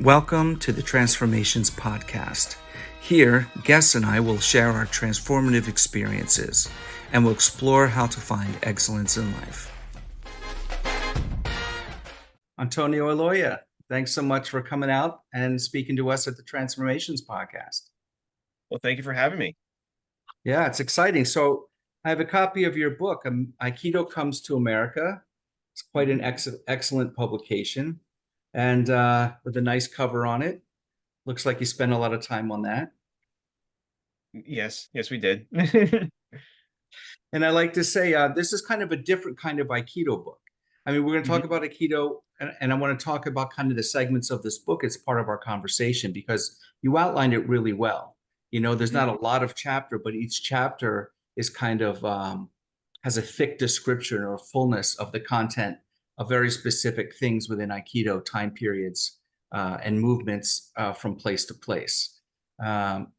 Welcome to the Transformations Podcast. Here, guests and I will share our transformative experiences and will explore how to find excellence in life. Antonio Aloia, thanks so much for coming out and speaking to us at the Transformations Podcast. Well, thank you for having me. Yeah, it's exciting. So I have a copy of your book, Aikido Comes to America. It's quite an excellent publication and with a nice cover on it. Looks like you spent a lot of time on that. Yes, we did. And I like to say this is kind of a different kind of Aikido book. I mean, we're going to talk Mhm. about Aikido, and I want to talk about kind of the segments of this book as part of our conversation because you outlined it really well. You know, there's Mhm. not a lot of chapter, but each chapter is kind of has a thick description or fullness of the content of very specific things within Aikido, time periods, and movements from place to place.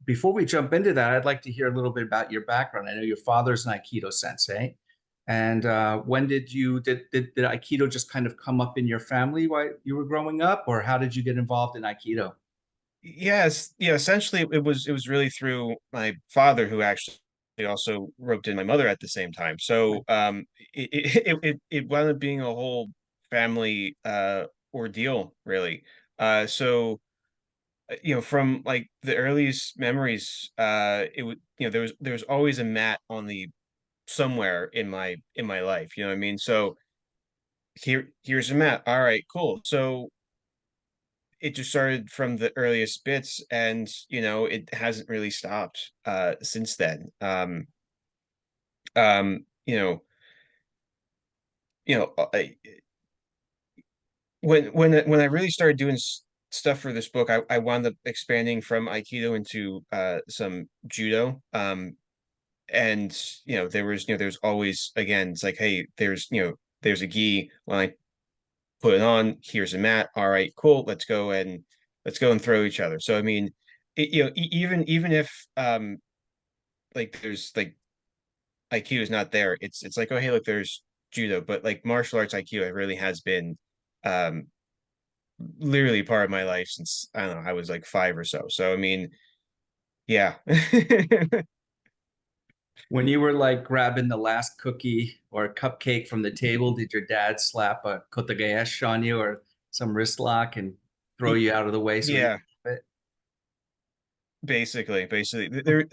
Before we jump into that, I'd like to hear a little bit about your background. I know your father's an Aikido sensei. And when did Aikido just kind of come up in your family while you were growing up, or how did you get involved in Aikido? Yes, yeah, essentially it was really through my father who actually also roped in my mother at the same time. So it wound up being a whole family ordeal, really. So from like the earliest memories, it would there was always a mat on the somewhere in my life, you know what I mean? So here's a mat. All right, cool. So it just started from the earliest bits, and it hasn't really stopped since then. Um, you know, when I really started doing stuff for this book, I wound up expanding from Aikido into some judo. And there's always, again, it's like, hey, there's a gi. When I put it on, here's a mat. All right, cool. Let's go and throw each other. So I mean, even if like there's like IQ is not there, it's like, oh hey, look, there's judo. But like martial arts IQ, it really has been um literally part of my life since, I don't know, I was like five or so. So I mean, yeah. When you were like grabbing the last cookie or cupcake from the table, did your dad slap a kotegaesh on you or some wrist lock and throw Y- you out of the way so you Yeah, could have it? basically there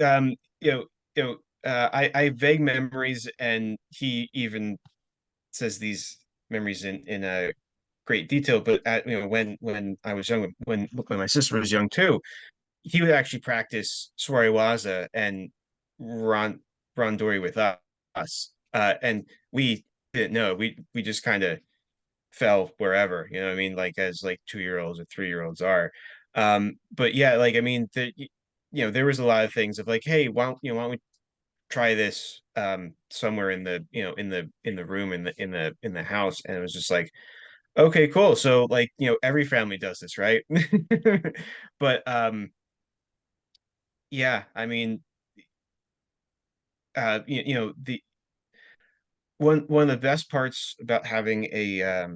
I have vague memories, and he even says these memories in a great detail. But when I was young, when my sister was young too, he would actually practice Swariwaza and Ron Rondori with us, and we didn't know. We just kind of fell wherever, you know what I mean, like as like 2-year-olds or 3-year-olds are. But yeah, like I mean, there was a lot of things of like, hey, why don't we try this somewhere in the in the room in the house. And it was just like, okay, cool. So like, every family does this, right? But yeah, I mean, the one of the best parts about having a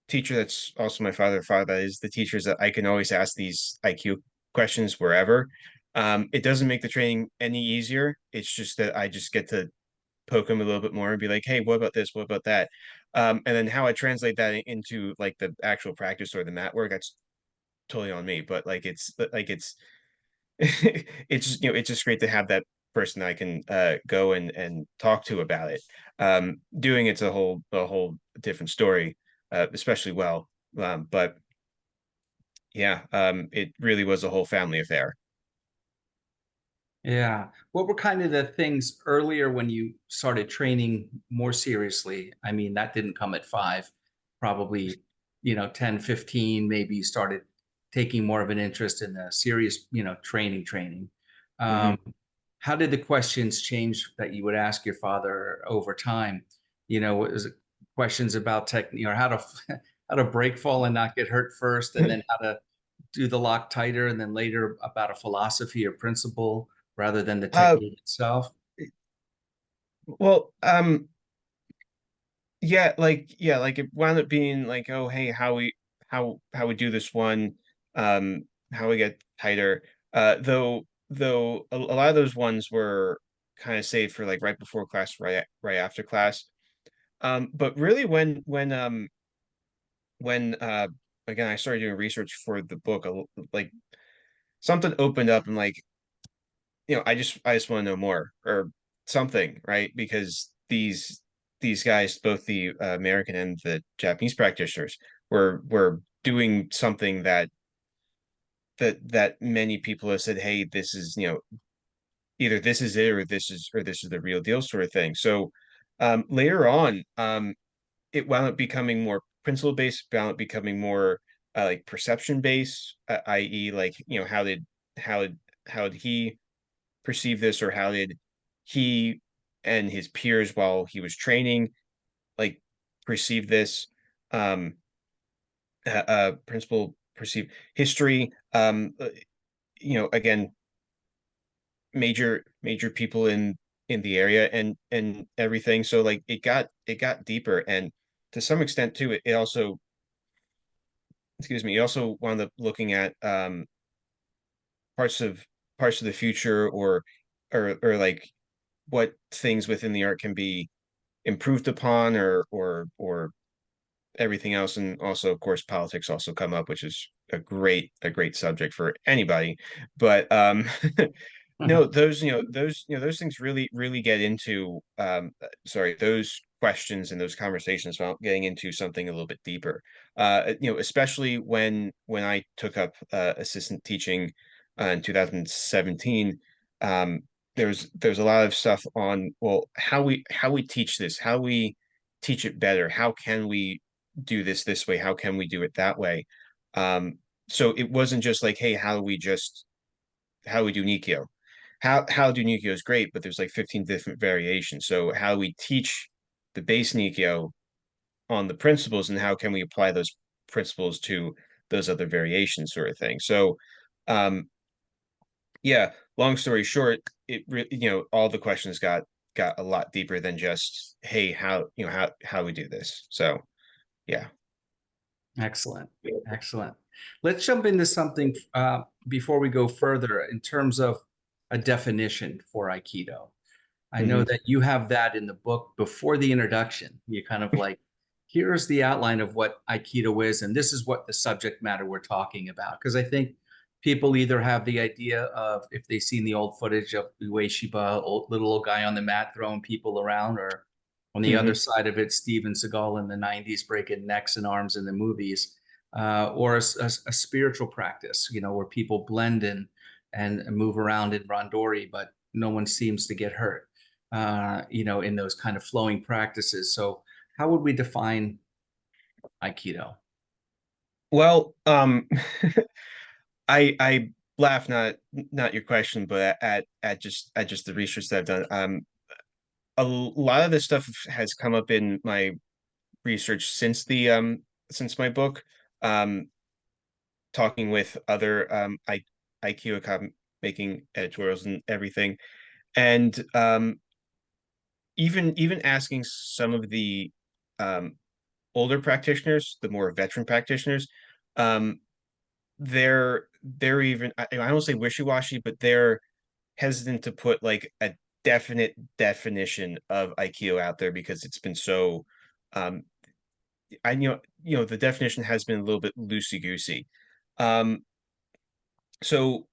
teacher that's also my father that is the teachers that I can always ask these IQ questions wherever. It doesn't make the training any easier. It's just that I just get to poke them a little bit more and be like, hey, what about this? What about that? And then how I translate that into like the actual practice or the mat work, that's totally on me. But like it's it's just great to have that person I can go and talk to about it. Doing it's a whole different story, especially well. But yeah, it really was a whole family affair. Yeah. What were kind of the things earlier when you started training more seriously? I mean, that didn't come at 5, probably, 10, 15, maybe you started taking more of an interest in the serious, training. Hmm. Um, how did the questions change that you would ask your father over time? Was it questions about technique or how to how to break fall and not get hurt first, and then how to do the lock tighter, and then later about a philosophy or principle rather than the Uh, technique itself. well, yeah, like it wound up being like, oh, hey, how we do this one, how we get tighter. Though a lot of those ones were kind of saved for like right before class, right after class. But really when again I started doing research for the book, like something opened up and like, I just want to know more or something, right? Because these guys, both the American and the Japanese practitioners, were doing something that many people have said, hey, this is, either this is it or this is the real deal sort of thing. So later on, it wound up becoming more principle based, wound up becoming more like perception based, i.e., like, how did how did he perceive this, or how did he and his peers while he was training like perceive this, um principle perceive history, again, major people in the area and everything. So like it got deeper, and to some extent too, it also, excuse me, it also wound up looking at parts of parts of the future, or like what things within the art can be improved upon, or everything else. And also, of course, politics also come up, which is a great subject for anybody. But no, those things really get into, sorry, those questions and those conversations about getting into something a little bit deeper. Especially when I took up assistant teaching in 2017. um there's a lot of stuff on, well, how we teach this, how we teach it better, how can we do this way, how can we do it that way. So it wasn't just like, hey, how do we do Nikyo, how do Nikyo is great, but there's like 15 different variations. So how we teach the base Nikyo on the principles, and how can we apply those principles to those other variations, sort of thing. So um yeah, long story short, all the questions got a lot deeper than just, hey, how we do this. So yeah. Excellent. Excellent. Let's jump into something before we go further in terms of a definition for Aikido. I know Hmm. that you have that in the book before the introduction. You kind of like, here's the outline of what Aikido is, and this is what the subject matter we're talking about. Because I think people either have the idea of, if they've seen the old footage of Ueshiba, little old guy on the mat throwing people around, or on the other Hmm. side of it, Steven Seagal in the 90s breaking necks and arms in the movies, or a spiritual practice, where people blend in and move around in randori, but no one seems to get hurt, in those kind of flowing practices. So how would we define Aikido? Well, I laugh, not your question, but at just the research that I've done. A lot of this stuff has come up in my research since my book. Um, Talking with other Aikido making editorials and everything, and even asking some of the um older practitioners, the more veteran practitioners. um, they're even, I don't say wishy-washy, but they're hesitant to put like a definite definition of Aikido out there, because it's been so, um the definition has been a little bit loosey goosey. Um, so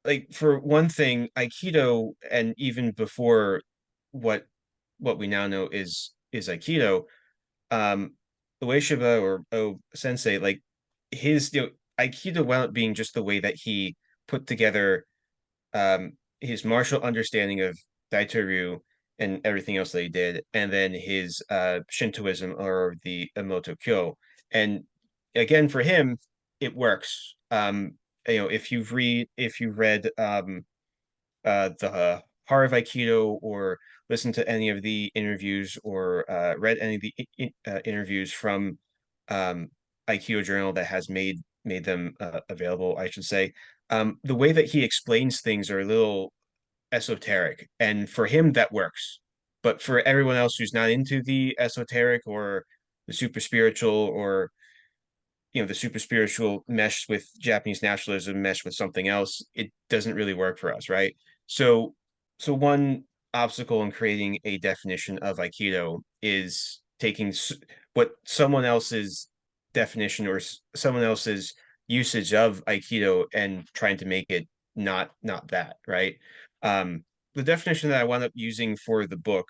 like for one thing, Aikido, and even before what what we now know is Aikido, um Ueshiba, or Sensei, like his, Aikido wound up being just the way that he put together his martial understanding of Daitoryu and everything else that he did, and then his Shintoism, or the Emoto Kyo. And again, for him, it works. If you've read the Heart of Aikido, or listened to any of the interviews, or read any of the interviews from um, Aikido Journal that has made them available, I should say. The way that he explains things are a little esoteric, and for him that works. But for everyone else who's not into the esoteric, or the super spiritual, or the super spiritual meshed with Japanese nationalism, meshed with something else, it doesn't really work for us, right? So, so one obstacle in creating a definition of Aikido is taking what someone else's definition or someone else's usage of Aikido and trying to make it not that, right? The definition that I wound up using for the book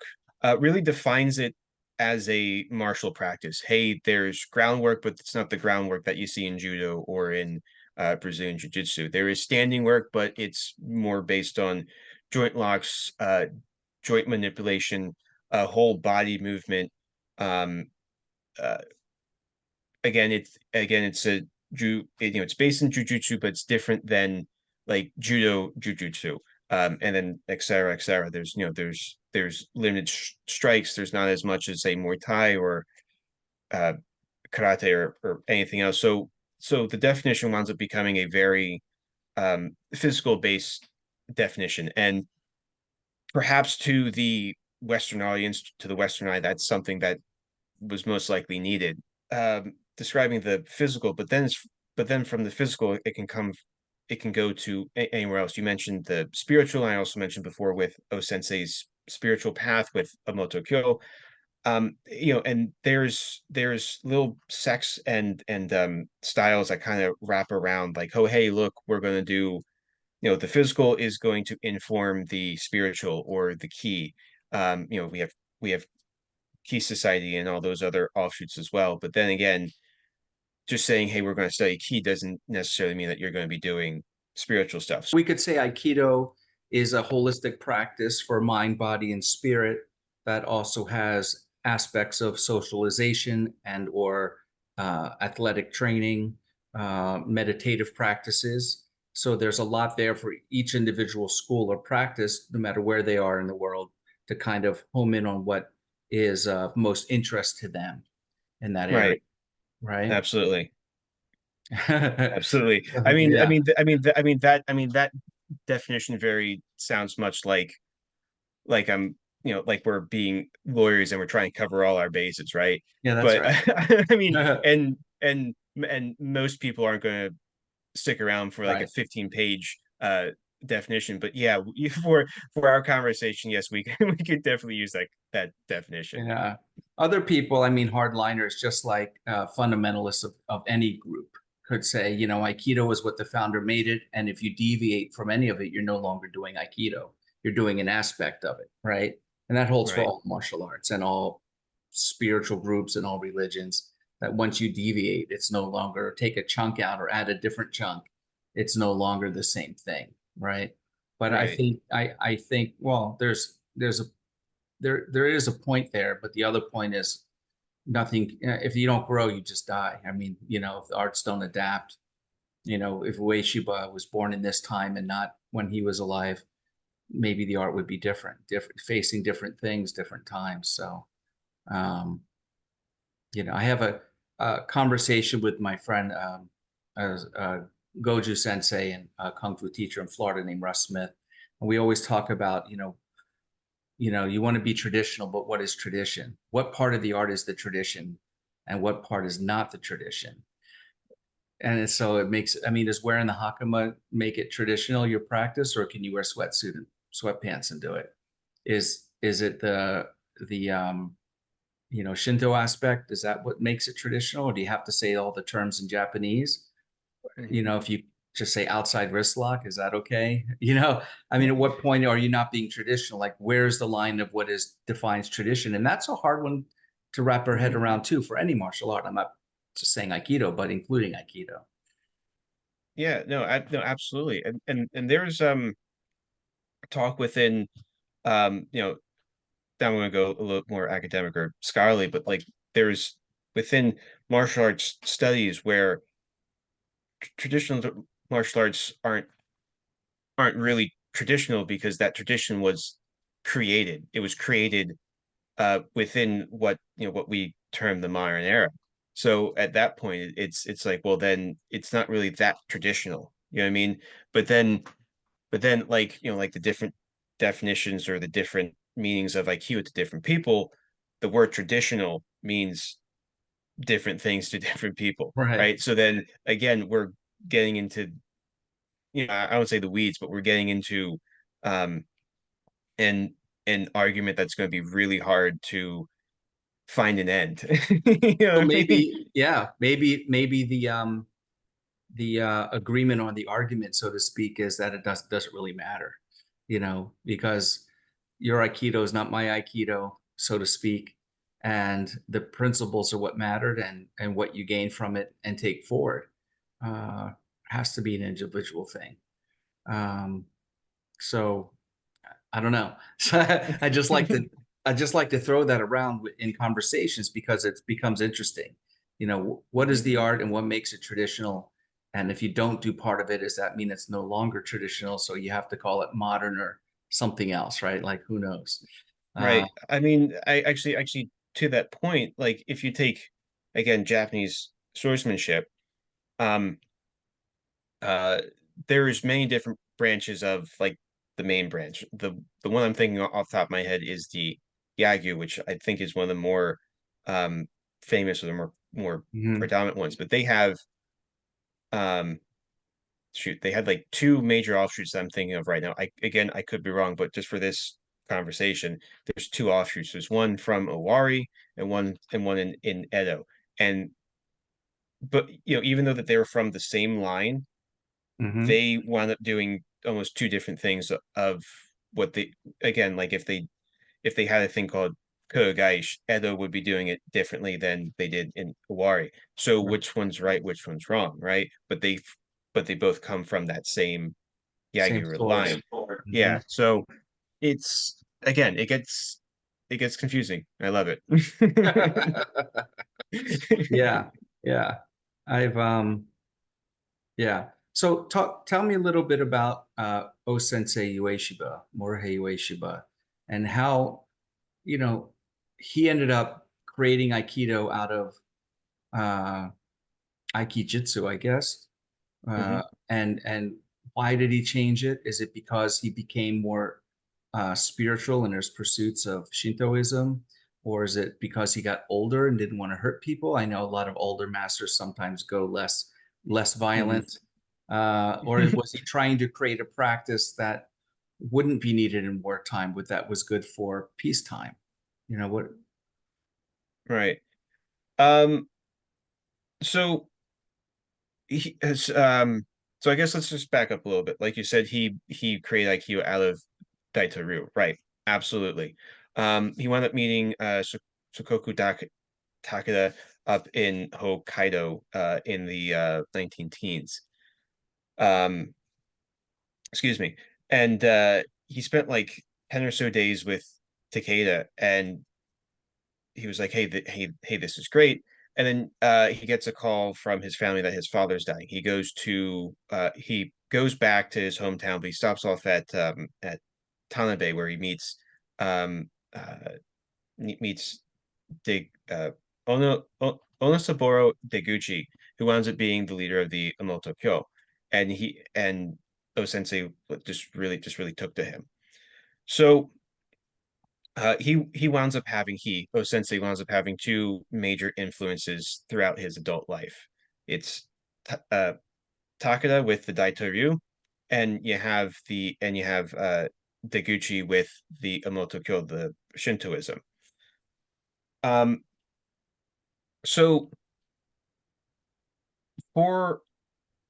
really defines it as a martial practice. Hey, there's groundwork, but it's not the groundwork that you see in judo or in Brazilian jiu-jitsu. There is standing work, but it's more based on joint locks, joint manipulation, whole body movement. Um, uh, it's a it's based in jujutsu, but it's different than like judo jujutsu. And then et cetera, et cetera. There's there's limited strikes. There's not as much as say Muay Thai or uh, karate or anything else. So the definition winds up becoming a very physical based definition, and perhaps to the Western audience, to the Western eye, that's something that was most likely needed. Describing the physical, but then from the physical, it can go to anywhere else. You mentioned the spiritual. I also mentioned before with O Sensei's spiritual path with Amoto Kyo. And there's little sects and styles that kind of wrap around like, oh, hey, look, we're going to do, the physical is going to inform the spiritual or the key. We have Key Society and all those other offshoots as well. But then again, just saying, hey, we're going to study key doesn't necessarily mean that you're going to be doing spiritual stuff. We could say Aikido is a holistic practice for mind, body, and spirit that also has aspects of socialization and or athletic training, meditative practices. So there's a lot there for each individual school or practice, no matter where they are in the world, to kind of home in on what is of most interest to them in that area, Right. right? Absolutely. Absolutely. I mean, I Yeah, mean, I mean, I mean, that definition very sounds much like I'm, like we're being lawyers and we're trying to cover all our bases, right? yeah, that's But right. I mean, and most people aren't going to stick around for like a Right. 15-page definition. But yeah, for our conversation, yes, we we could definitely use that definition. Yeah. Other people, I mean, hardliners, just like fundamentalists of any group, could say, Aikido is what the founder made it. And if you deviate from any of it, you're no longer doing Aikido. You're doing an aspect of it, right? And that holds for Right. all martial arts and all spiritual groups and all religions, that once you deviate, it's no longer take a chunk out or add a different chunk. It's no longer the same thing, right? But Right. I think, well, there is a point there, but the other point is nothing. If you don't grow, you just die. I mean, if the arts don't adapt, if Ueshiba was born in this time and not when he was alive, maybe the art would be different, facing different things, different times. So, um, I have a conversation with my friend, Goju Sensei and a kung fu teacher in Florida named Russ Smith, and we always talk about, you want to be traditional, but what is tradition? What part of the art is the tradition and what part is not the tradition? And so it makes, I mean, does wearing the hakama make it traditional, your practice, or can you wear sweatsuit and sweatpants and do it? Is it the Shinto aspect? Is that what makes it traditional? Or do you have to say all the terms in Japanese? If you just say outside wrist lock, is that okay? I mean, at what point are you not being traditional? Like, where's the line of what is defines tradition? And that's a hard one to wrap our head Mhm. around too for any martial art. I'm not just saying Aikido, but including Aikido. Yeah, no, no, absolutely. And there's talk within now I'm going to go a little more academic or scholarly, but like there's within martial arts studies where traditional martial arts aren't really traditional because that tradition was created. It was created within what we term the modern era. So at that point, it's like, well, then it's not really that traditional. You know what I mean? But then like like the different definitions or the different meanings of IQ to different people, the word traditional means different things to different people, Right. right? So then again, we're getting into, I would say the weeds, but we're getting into um an an argument that's going to be really hard to find an end. You know So what I mean? maybe, yeah, maybe the agreement on the argument, so to speak, is that it doesn't really matter, because your Aikido is not my Aikido, so to speak, and the principles are what mattered, and what you gain from it and take forward uh, has to be an individual thing. Um, so I don't know. I just like to I just like to throw that around in conversations because it becomes interesting. What is the Mhm. art and what makes it traditional? And if you don't do part of it, does that mean it's no longer traditional? So you have to call it modern or something else, right? Like who knows? Uh, Right. I mean, I actually to that point, like if you take again Japanese swordsmanship, um, uh, there's many different branches of like the main branch. The one I'm thinking off the top of my head is the Yagyu, which I think is one of the more um famous or the more mhm, predominant ones. But they have um shoot, they had like two major offshoots that I'm thinking of right now. I could be wrong, but just for this conversation, there's two offshoots. There's one from Owari and one in Edo. And but even though that they were from the same line, mhm. they wound up doing almost two different things of what they again, like if they had a thing called Kurogaish, Edo would be doing it differently than they did in Owari. So Right. which one's right, which one's wrong, right? But they both come from that same Same Jaguar source. line. Yeah. Mhm. So it's again, it gets confusing. I love it. Yeah, yeah. I've Yeah. So tell me a little bit about O Sensei Ueshiba, Morihei Ueshiba, and how, you know, he ended up creating Aikido out of uh, Aikijitsu, I guess. Mhm. Uh, and why did he change it? Is it because he became more spiritual in his pursuits of Shintoism? Or is it because he got older and didn't want to hurt people? I know a lot of older masters sometimes go less Mhm. violent. Or was he trying to create a practice that wouldn't be needed in wartime, but that was good for peacetime? You know what? Right. Um, so he has so I guess let's just back up a little bit. Like you said, he created IQ out of Daitaru, right? Absolutely. He wound up meeting Sukoku Takeda up in Hokkaido in the 19 teens. Um, excuse me. And he spent like 10 or so days with Takeda, and he was like, hey, this is great. And then he gets a call from his family that his father's dying. He goes back to his hometown, but he stops off at Tanabe where he um uh meets De Onosaburo Deguchi, who ends up being the leader of the Onoto Kyo. And O Sensei just really took to him. So O Sensei winds up having two major influences throughout his adult life. It's uh, Takeda with the Daito Ryu, and you have Deguchi with the Onoto Kyo, the Shintoism. Um, so for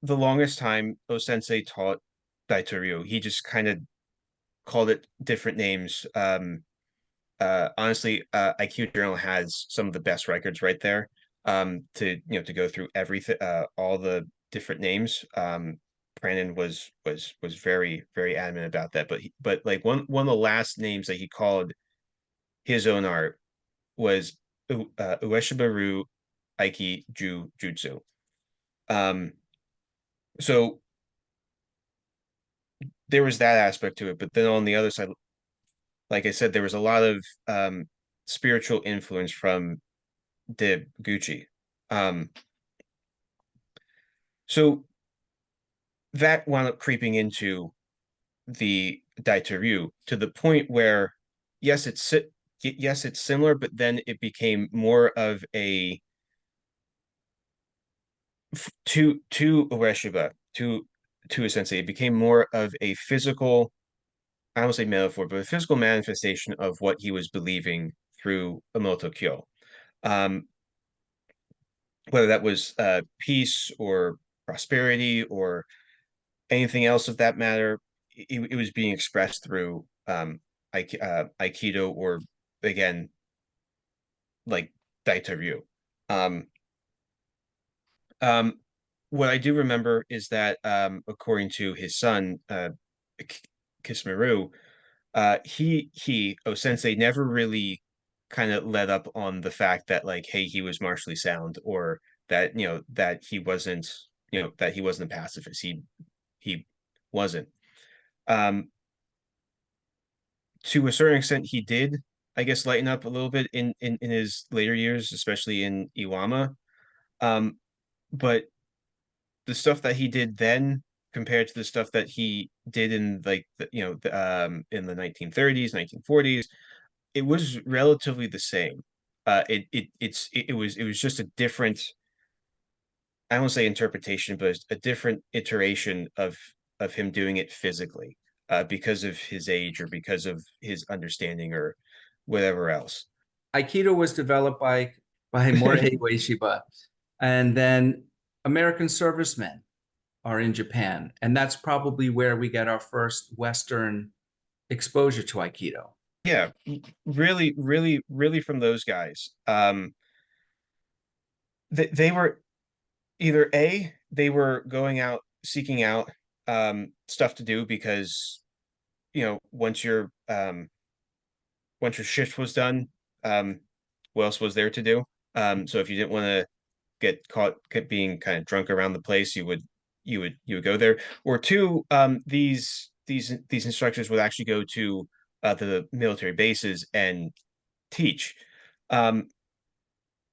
the longest time, O Sensei taught Daito Ryu. He just kind of called it different names. Honestly, IQ Journal has some of the best records right there. To go through everything, all the different names. Brandon was very very adamant about that. But like one of the last names that he called his own art was Ueshibaru Aiki Jutsu. Um, so there was that aspect to it, but then on the other side, like I said, there was a lot of spiritual influence from De Gucci. Um, so that wound up creeping into the Daiteryu to the point where, yes, it's similar, but then it became more of a to Ueshiba, to a sensei, it became more of a physical, I don't say metaphor, but a physical manifestation of what he was believing through Emoto Kyo. Um, whether that was peace or prosperity or anything else of that matter, it was being expressed through Aikido, or again, like Daito Ryu. Um, um, what I do remember is that, according to his son, Kismaru, Sensei never really kind of let up on the fact that, like, hey, he was martially sound, or that, that he wasn't, that he wasn't a pacifist. He wasn't. Um, to a certain extent, he did, I guess, lighten up a little bit in his later years, especially in Iwama. Um, but the stuff that he did then compared to the stuff that he did in, like, in the 1930s, 1940s, it was relatively the same. It was just a different, I won't say interpretation, but a different iteration of him doing it physically, because of his age or because of his understanding or whatever else. Aikido was developed by Morihei Ueshiba, and then American servicemen are in Japan, and that's probably where we get our first Western exposure to Aikido. Yeah, really, really, really from those guys. They were either A, they were going out seeking out stuff to do because, once your shift was done, what else was there to do? So if you didn't want to get caught being kind of drunk around the place, you would go there. Or two, these instructors would actually go to the military bases and teach. Um,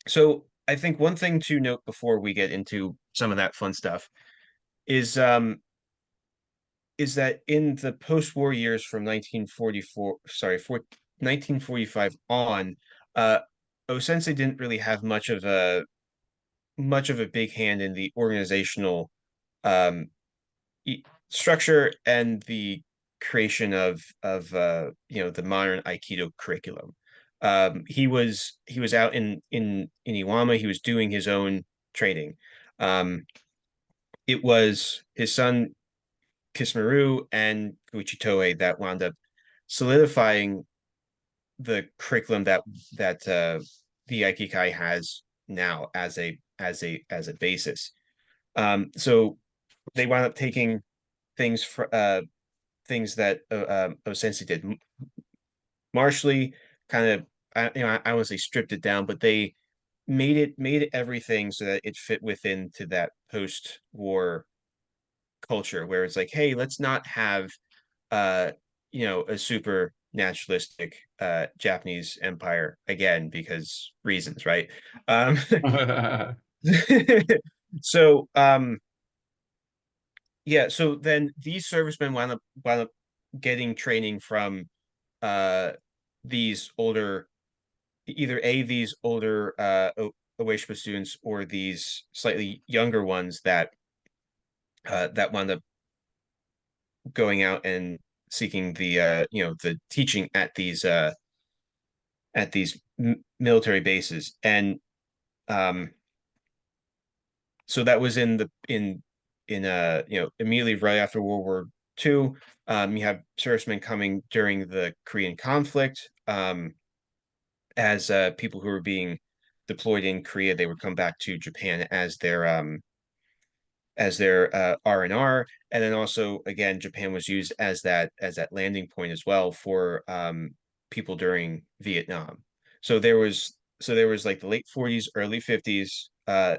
so I think one thing to note before we get into some of that fun stuff is that in the post-war years from 1944, sorry, 1945 on, uh, Osensei didn't really have much of a big hand in the organizational um, structure and the creation of the modern Aikido curriculum. He was out in Iwama. He was doing his own training. Um, it was his son Kismaru and Guichi Toei that wound up solidifying the curriculum that the Aikikai has now as a basis. So they wound up taking things for things that Osensei did martially, kind of, I wouldn't say stripped it down, but they made everything so that it fit within to that post-war culture where it's like, hey, let's not have uh a super naturalistic Japanese empire again because reasons, right? Um so yeah, so then these servicemen wound up getting training from uh these older, either these older Ueshiba students or these slightly younger ones that wound up going out and seeking the teaching at these military bases. And um so that was in immediately right after World War II. You have servicemen coming during the Korean conflict, as people who were being deployed in Korea. They would come back to Japan as their R&R. And then also, again, Japan was used as that landing point as well for people during Vietnam. So there was like the late 40s, early 50s.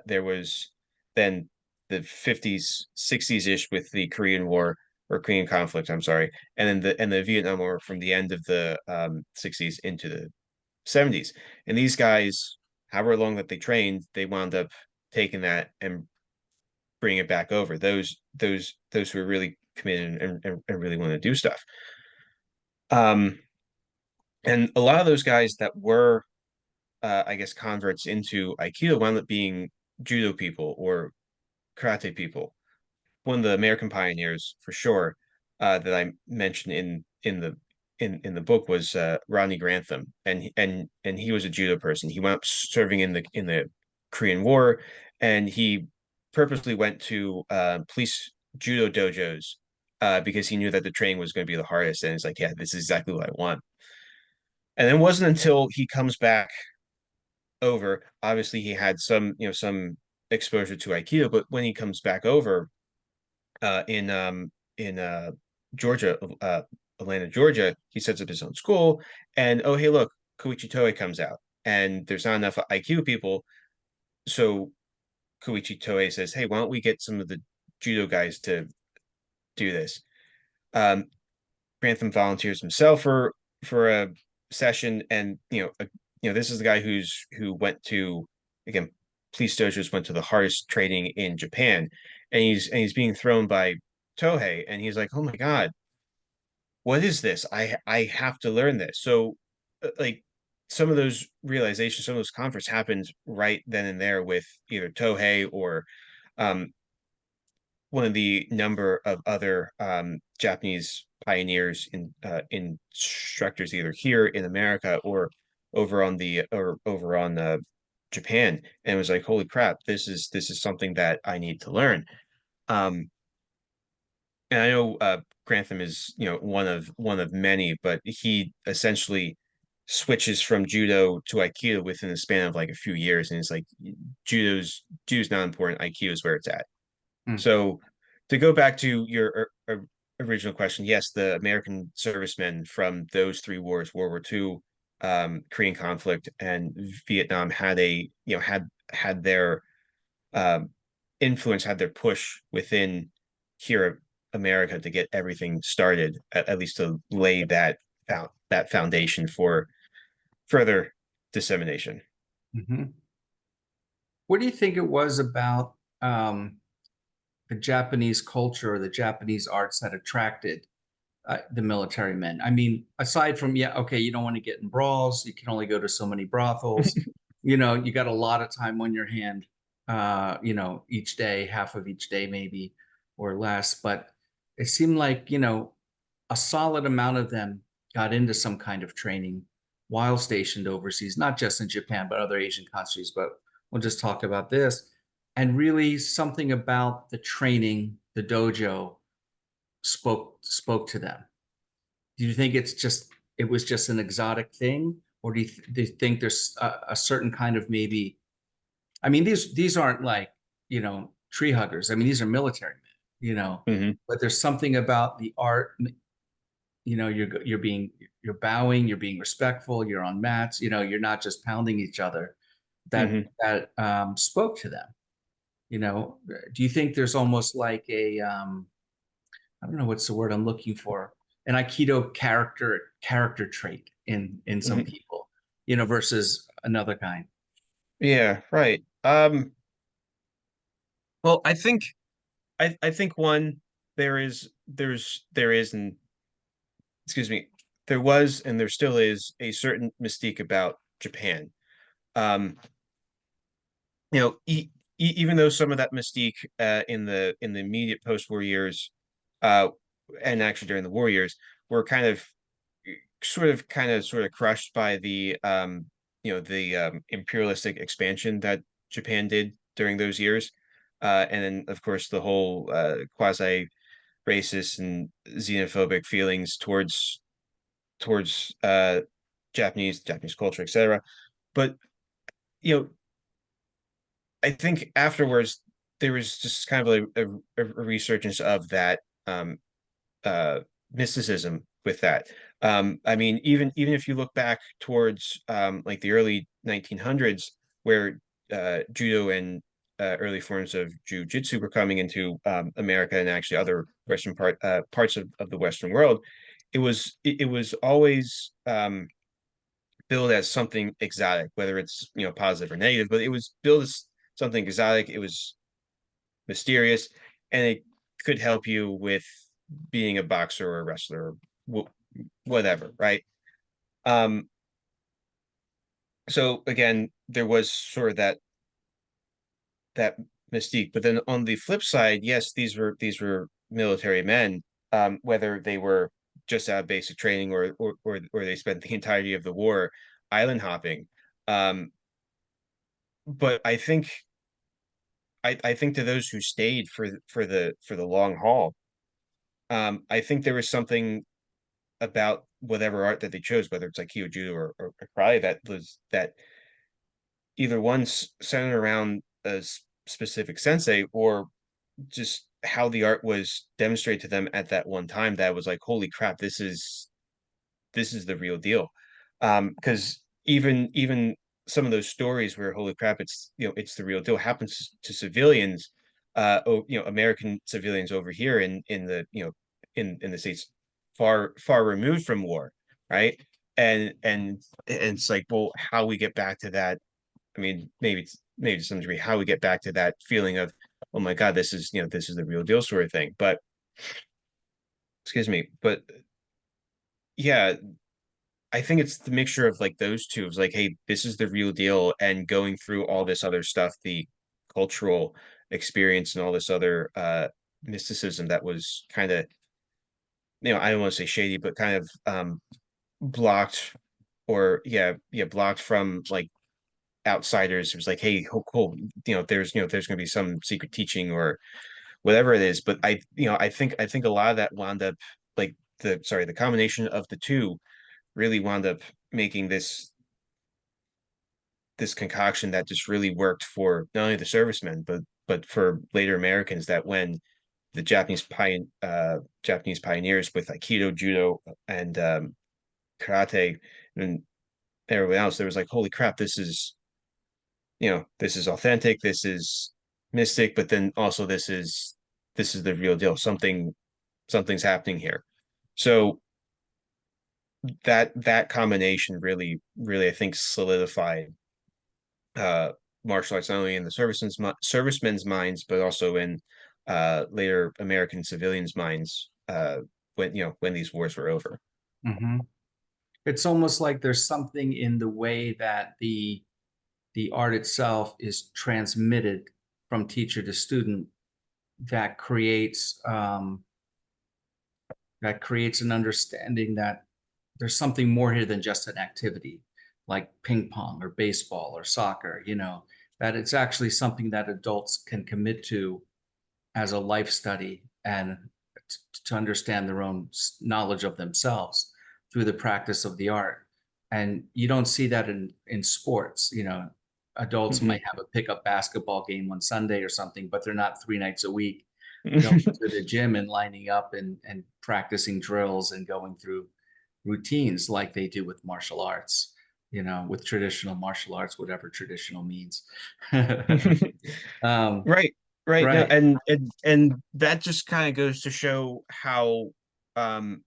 There was then the 50s, 60s ish with the Korean War, or Korean conflict, I'm sorry, and then the Vietnam War from the end of the 60s into the 70s. And these guys, however long that they trained, they wound up taking that and bring it back over. Those who are really committed and really want to do stuff. Um, and a lot of those guys that were, I guess, converts into Aikido wound up being judo people or karate people. One of the American pioneers for sure, that I mentioned in the book was Rodney Grantham, and he was a judo person. He wound up serving in the Korean War, and he purposely went to police judo dojos because he knew that the training was going to be the hardest. And it's like, yeah, this is exactly what I want. And it wasn't until he comes back over, obviously he had some, some exposure to Aikido, but when he comes back over uh, in um, in Georgia, Atlanta, Georgia, he sets up his own school, and oh hey, look, Koichi Toei comes out, and there's not enough IQ people, so Koichi Toei says, hey, why don't we get some of the judo guys to do this? Um, Grantham volunteers himself for a session, and this is the guy who went to, again, police dojos, went to the hardest training in Japan, and he's being thrown by Tohei, and he's like, oh my God, what is this? I have to learn this. So like some of those realizations, some of those conflicts happened right then and there with either Tohei or um, one of the number of other Japanese pioneers in instructors, either here in America or over on Japan, and it was like, holy crap, this is something that I need to learn. Um, and I know Grantham is, one of many, but he essentially switches from judo to Aikido within the span of like a few years, and it's like judo's not important, Aikido is where it's at. Mm. So to go back to your original question, yes, the American servicemen from those three wars, World War II, Korean conflict, and Vietnam, had a had their um, influence, had their push within here America to get everything started, at least to lay that foundation for further dissemination. Mhm. What do you think it was about um, the Japanese culture or the Japanese arts that attracted the military men? I mean, aside from, yeah, okay, you don't want to get in brawls, you can only go to so many brothels, you got a lot of time on your hand, each day, half of each day maybe or less. But it seemed like, a solid amount of them got into some kind of training while stationed overseas, not just in Japan, but other Asian countries. But we'll just talk about this. And really something about the training, the dojo spoke to them. Do you think it was just an exotic thing, or do you think there's a certain kind of, maybe? I mean, these aren't like, tree huggers. I mean, these are military men, Hmm. but there's something about the art. You're bowing, you're being respectful, you're on mats. You're not just pounding each other. That Hmm. that spoke to them. Do you think there's almost like a I don't know what's the word I'm looking for, an Aikido character trait in some Hmm. people, versus another kind. Yeah, right. Well, I think one, there is, and excuse me, there was and there still is a certain mystique about Japan. Um, even though some of that mystique in the immediate post-war years, uh, and actually during the war years, were kind of sort of crushed by the imperialistic expansion that Japan did during those years, and then of course the whole quasi racist and xenophobic feelings towards Japanese culture, etc. But you know, I think afterwards there was just kind of a resurgence of that um, uh, mysticism with that. I mean, even if you look back towards like the early 1900s, where judo and early forms of jujitsu were coming into America and actually other Western parts of the Western world, it was always billed as something exotic, whether it's positive or negative, but it was billed as something exotic. It was mysterious, and it could help you with being a boxer or a wrestler or whatever, right? Um, so again, there was sort of that mystique. But then on the flip side, yes, these were military men, whether they were just out of basic training or they spent the entirety of the war island hopping. Um, but I think to those who stayed for the long haul, I think there was something about whatever art that they chose, whether it's like Aikido, judo, or karate, that either one's centered around a specific sensei, or just how the art was demonstrated to them at that one time, that was like, holy crap, this is the real deal. Because even some of those stories where, holy crap, it's the real deal, happens to civilians, American civilians over here in the in the States, far removed from war, right? And it's like, well, how we get back to that. I mean, maybe to some degree, how we get back to that feeling of, oh my God, this is the real deal sort of thing. But excuse me, but yeah, I think it's the mixture of like those two. It's like, hey, this is the real deal, and going through all this other stuff, the cultural experience and all this other mysticism that was kind of, I don't want to say shady, but kind of blocked, or yeah, blocked from like outsiders. It was like, hey, cool, there's going to be some secret teaching or whatever it is. But I think a lot of that wound up, like, the combination of the two really wound up making this concoction that just really worked for not only the servicemen, but for later Americans, that when the Japanese pioneers with Aikido, judo, and karate, and everyone else, there was like, holy crap, this is authentic, this is mystic, but then also this is the real deal. Something's happening here. So that combination really, I think, solidified uh martial arts not only in the servicemen's minds, but also in later American civilians' minds, when these wars were over. Hmm. It's almost like there's something in the way that the art itself is transmitted from teacher to student that creates an understanding that there's something more here than just an activity like ping pong or baseball or soccer, that it's actually something that adults can commit to as a life study, and to understand their own knowledge of themselves through the practice of the art. And you don't see that in sports. Adults Mhm. might have a pickup basketball game on Sunday or something, but they're not 3 nights a week going to the gym and lining up and practicing drills and going through routines like they do with martial arts, with traditional martial arts, whatever traditional means. um, Right, right. No, right. and that just kind of goes to show how, um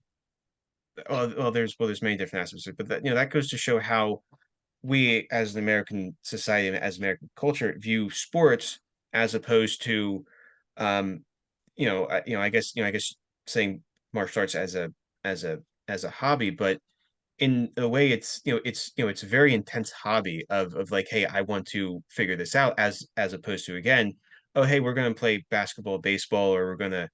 there's many different aspects of it, but that goes to show how we, as an American society and as American culture, view sports, as opposed to, um I guess saying martial arts as a as a hobby. But in a way, it's a very intense hobby of like, hey, I want to figure this out, as opposed to, again, oh, hey, we're going to play basketball, baseball, or we're going to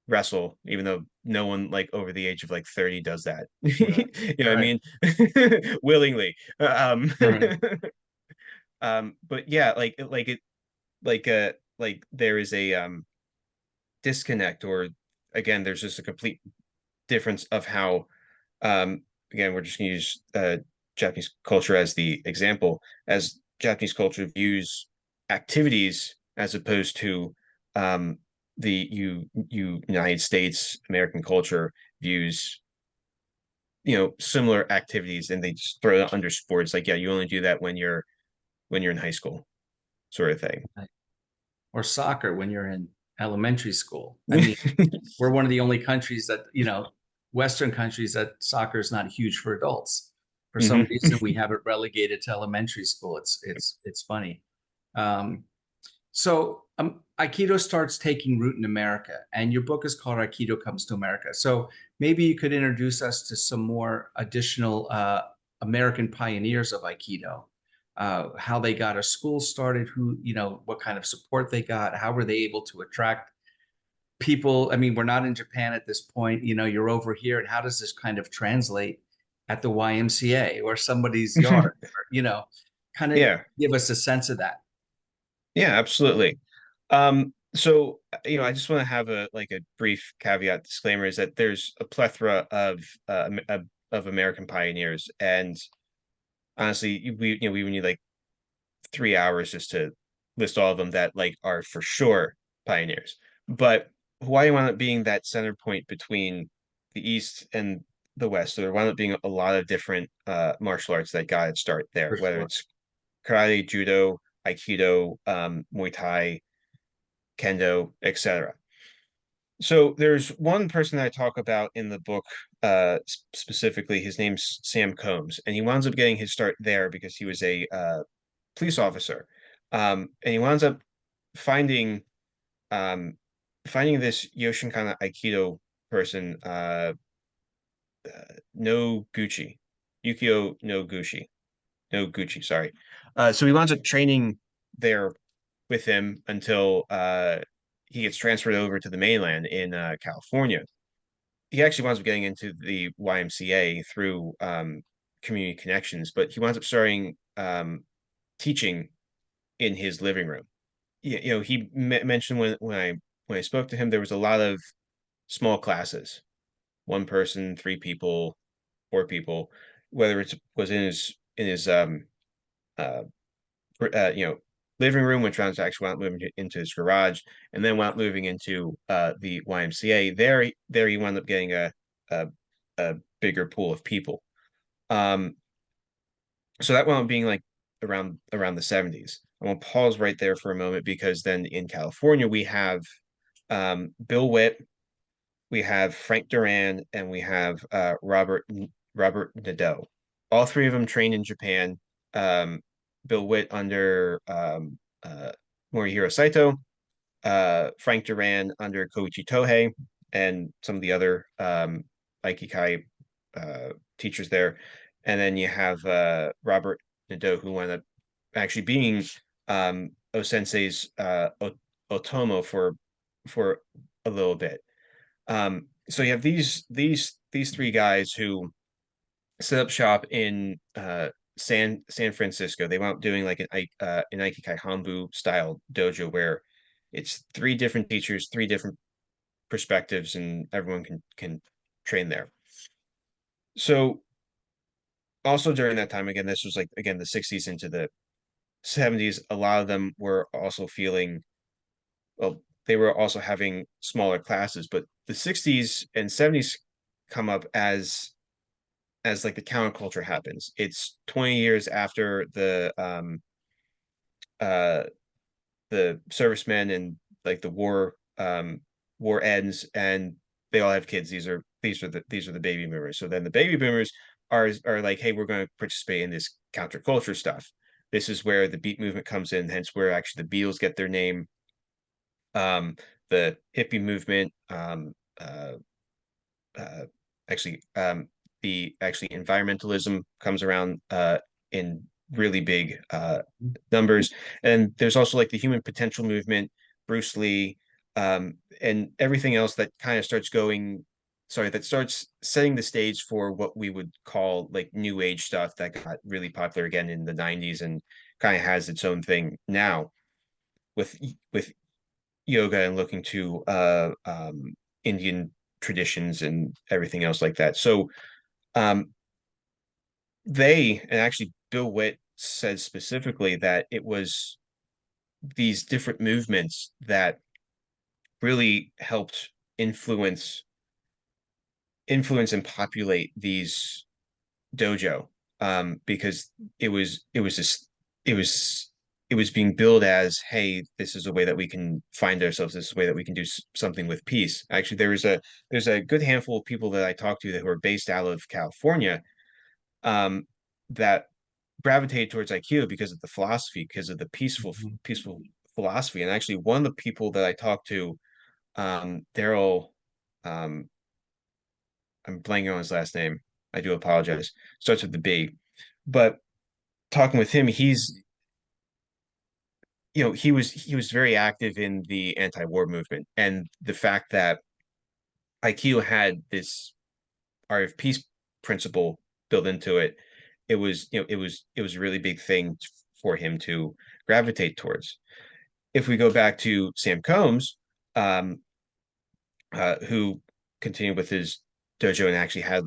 wrestle, even though no one like over the age of like 30 does that. Right. You know what I Right. mean? Willingly. Right. But yeah, like there is a disconnect, or again, there's just a complete difference of how, again, we're just going to use Japanese culture as the example, as Japanese culture views activities, as opposed to, um, United States American culture views, similar activities, and they just throw it under sports. Like, yeah, you only do that when you're in high school, sort of thing. Right. Or soccer when you're in elementary school. I mean, we're one of the only countries that, Western countries, that soccer is not huge for adults. For some Hmm. reason, we have it relegated to elementary school. It's funny. Um, so Aikido starts taking root in America, and your book is called Aikido Comes to America. So maybe you could introduce us to some more additional American pioneers of Aikido, how they got a school started, who, what kind of support they got, how were they able to attract people. I mean, we're not in Japan at this point, you're over here, and how does this kind of translate at the YMCA or somebody's yard, or, kind of Yeah, give us a sense of that. yeah, absolutely. So I just want to have a brief caveat disclaimer is that there's a plethora of American pioneers, and honestly, we would need like 3 hours just to list all of them that like are for sure pioneers. But Hawaii wound up being that center point between the East and the West. So there wound up being a lot of different martial arts that got its start there, For whether sure. it's karate, judo, aikido, Muay Thai, kendo, etc. So there's one person that I talk about in the book specifically. His name's Sam Combs, and he winds up getting his start there because he was a police officer, and he winds up finding um, finding this Yoshinkana Aikido person, no Gucci, Yukio no Gucci, no Gucci, sorry. So he winds up training there with him until he gets transferred over to the mainland in California. He actually winds up getting into the YMCA through community connections, but he winds up starting teaching in his living room. He mentioned when I spoke to him, there was a lot of small classes, one person, three people, four people, whether it was in his uh, you know living room, which was actually wound up moving into his garage, and then wound up moving into the YMCA. There he wound up getting a a bigger pool of people. Um, so that wound up being like around the 70s. I'm gonna pause right there for a moment because then in California we have Bill Witt, we have Frank Duran, and we have Robert Nadeau. All three of them trained in Japan. Um, Bill Witt under Morihiro Saito, Frank Duran under Koichi Tohei, and some of the other Aikikai teachers there. And then you have Robert Nadeau, who wound up actually being Sensei's Otomo for a little bit. So you have these three guys who set up shop in San Francisco. They wound up doing like an Aikikai Hanbu style dojo where it's three different teachers, three different perspectives, and everyone can train there. So also during that time, again, this was like again the 60s into the 70s, a lot of them were also feeling well, they were also having smaller classes, but the 60s and 70s come up as like the counterculture happens. It's 20 years after uh the servicemen and like the war ends and they all have kids. These are the baby boomers. So then the baby boomers are like, hey, we're going to participate in this counterculture stuff. This is where the beat movement comes in, hence where actually the Beatles get their name. Um, the hippie movement, uh, actually the actually environmentalism comes around in really big numbers, and there's also like the human potential movement, Bruce Lee, and everything else that kind of starts going sorry that starts setting the stage for what we would call like new age stuff that got really popular again in the 90s and kind of has its own thing now with yoga and looking to Indian traditions and everything else like that. So um, and actually Bill Witt said specifically that it was these different movements that really helped influence and populate these dojo because it was just it was it was being billed as hey, this is a way that we can find ourselves, this is a way that we can do something with peace. Actually there's a good handful of people that I talked to that who are based out of California um that gravitated towards Aikido because of the philosophy, because of the Mhm. peaceful philosophy. And actually one of the people that I talked to, Daryl, um I'm blanking on his last name, I do apologize, starts with the B, but talking with him, he was very active in the anti-war movement, and the fact that Aikido had this art of peace principle built into it, it was a really big thing for him to gravitate towards. If we go back to Sam Combs, um, who continued with his dojo and actually had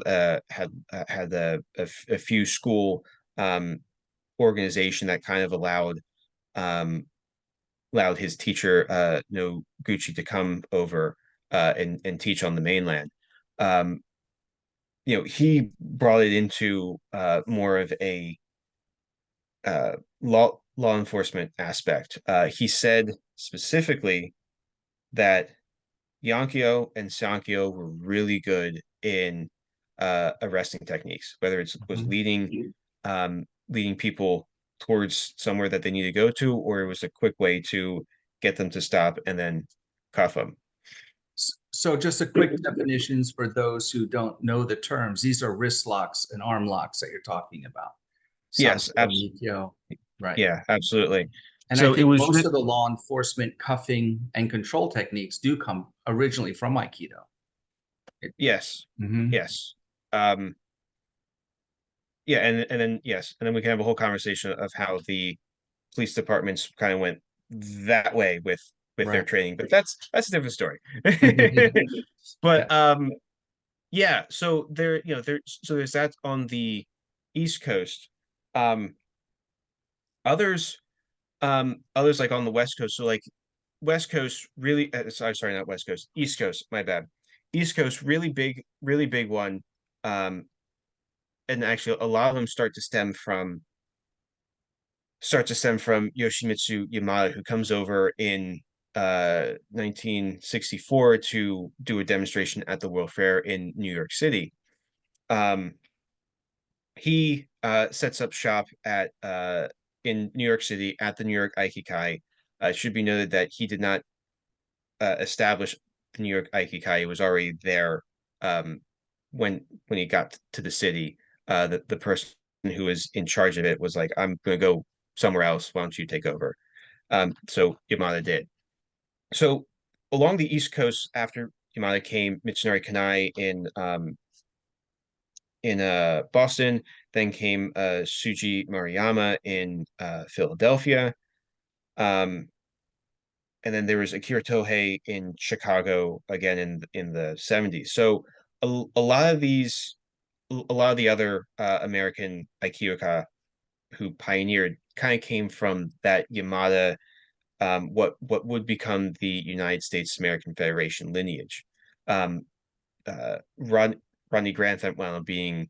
a few school um, organization that kind of um, allowed his teacher Noguchi to come over and teach on the mainland. Um, he brought it into more of a law enforcement aspect. He said specifically that Yankyo and Sankyo were really good in arresting techniques, whether it was Mhm. leading people towards somewhere that they need to go to, or it was a quick way to get them to stop and then cuff them. So just a quick definitions for those who don't know the terms. These are wrist locks and arm locks that you're talking about. Yes, Sankyo, Mikyo, right. yeah, absolutely. And I So it think was most of the law enforcement cuffing and control techniques do come originally from Aikido. yes, Mhm. yes. Um, yeah, and then yes, and then we can have a whole conversation of how the police departments kind of went that way with their Right. training, but that's a different story. Yeah. But yeah, so there's that on the East Coast. Um, others others like on the West Coast. So like West Coast really sorry, not West Coast, East Coast, my bad. East Coast really big one. Um, and actually a lot of them start to stem from Yoshimitsu Yamada, who comes over in 1964 to do a demonstration at the World Fair in New York City. Um, he sets up shop at in New York City at the New York Aikikai. It should be noted that he did not establish the New York Aikikai. He was already there um, when he got to the city. The person who was in charge of it was like, "I'm going to go somewhere else. Why don't you take over?" So Yamada did. So along the East Coast, after Yamada came Mitsunari Kanai in Boston, then came Suji Maruyama in Philadelphia. Um, and then there was Akira Tohei in Chicago again in the 70s. So a lot of a lot of the other American Aikioka who pioneered kind of came from that Yamada, what would become the United States American Federation lineage. Um, Rodney Grantham wound up being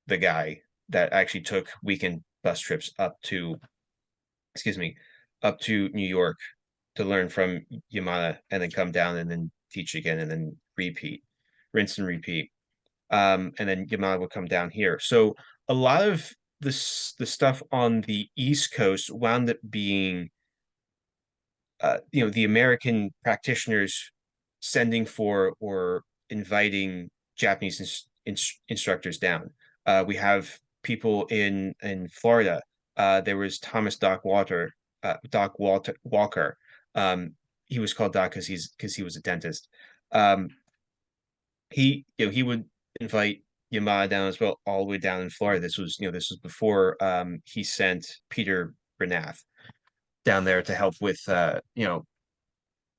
the guy that actually took weekend bus trips excuse me, up to New York to learn from Yamada and then come down and then teach again and then repeat, rinse and repeat. And then Yamada would come down here. So a lot of the stuff on the East Coast wound up being the American practitioners sending for or inviting Japanese instructors down. We have people in Florida. There was Thomas Walker. Um, he was called Doc because he was a dentist. Um, he would invite Yamada down as well, all the way down in Florida. This was before he sent Peter Bernath down there to help with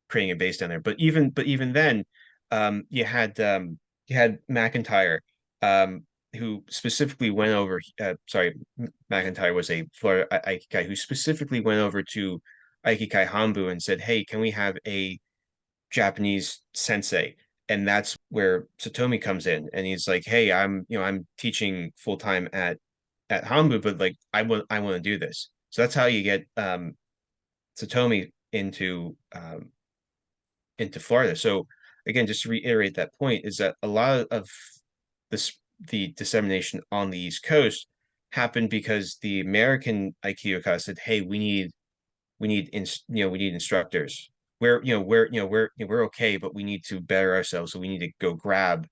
creating a base down there. But even then, you had McIntyre, who specifically went over. Sorry, McIntyre was a Florida Aikikai who specifically went over to Aikikai Hanbu and said, "Hey, can we have a Japanese sensei?" And that's where Satomi comes in, and he's like, "Hey, I'm teaching full time at Hanbu, but like I want to do this." So that's how you get Satomi into Florida. So again, just to reiterate that point, is that a lot of this the dissemination on the East Coast happened because the American Aikioka said, "Hey, we need instructors. We're okay, but we need to better ourselves. So we need to go grab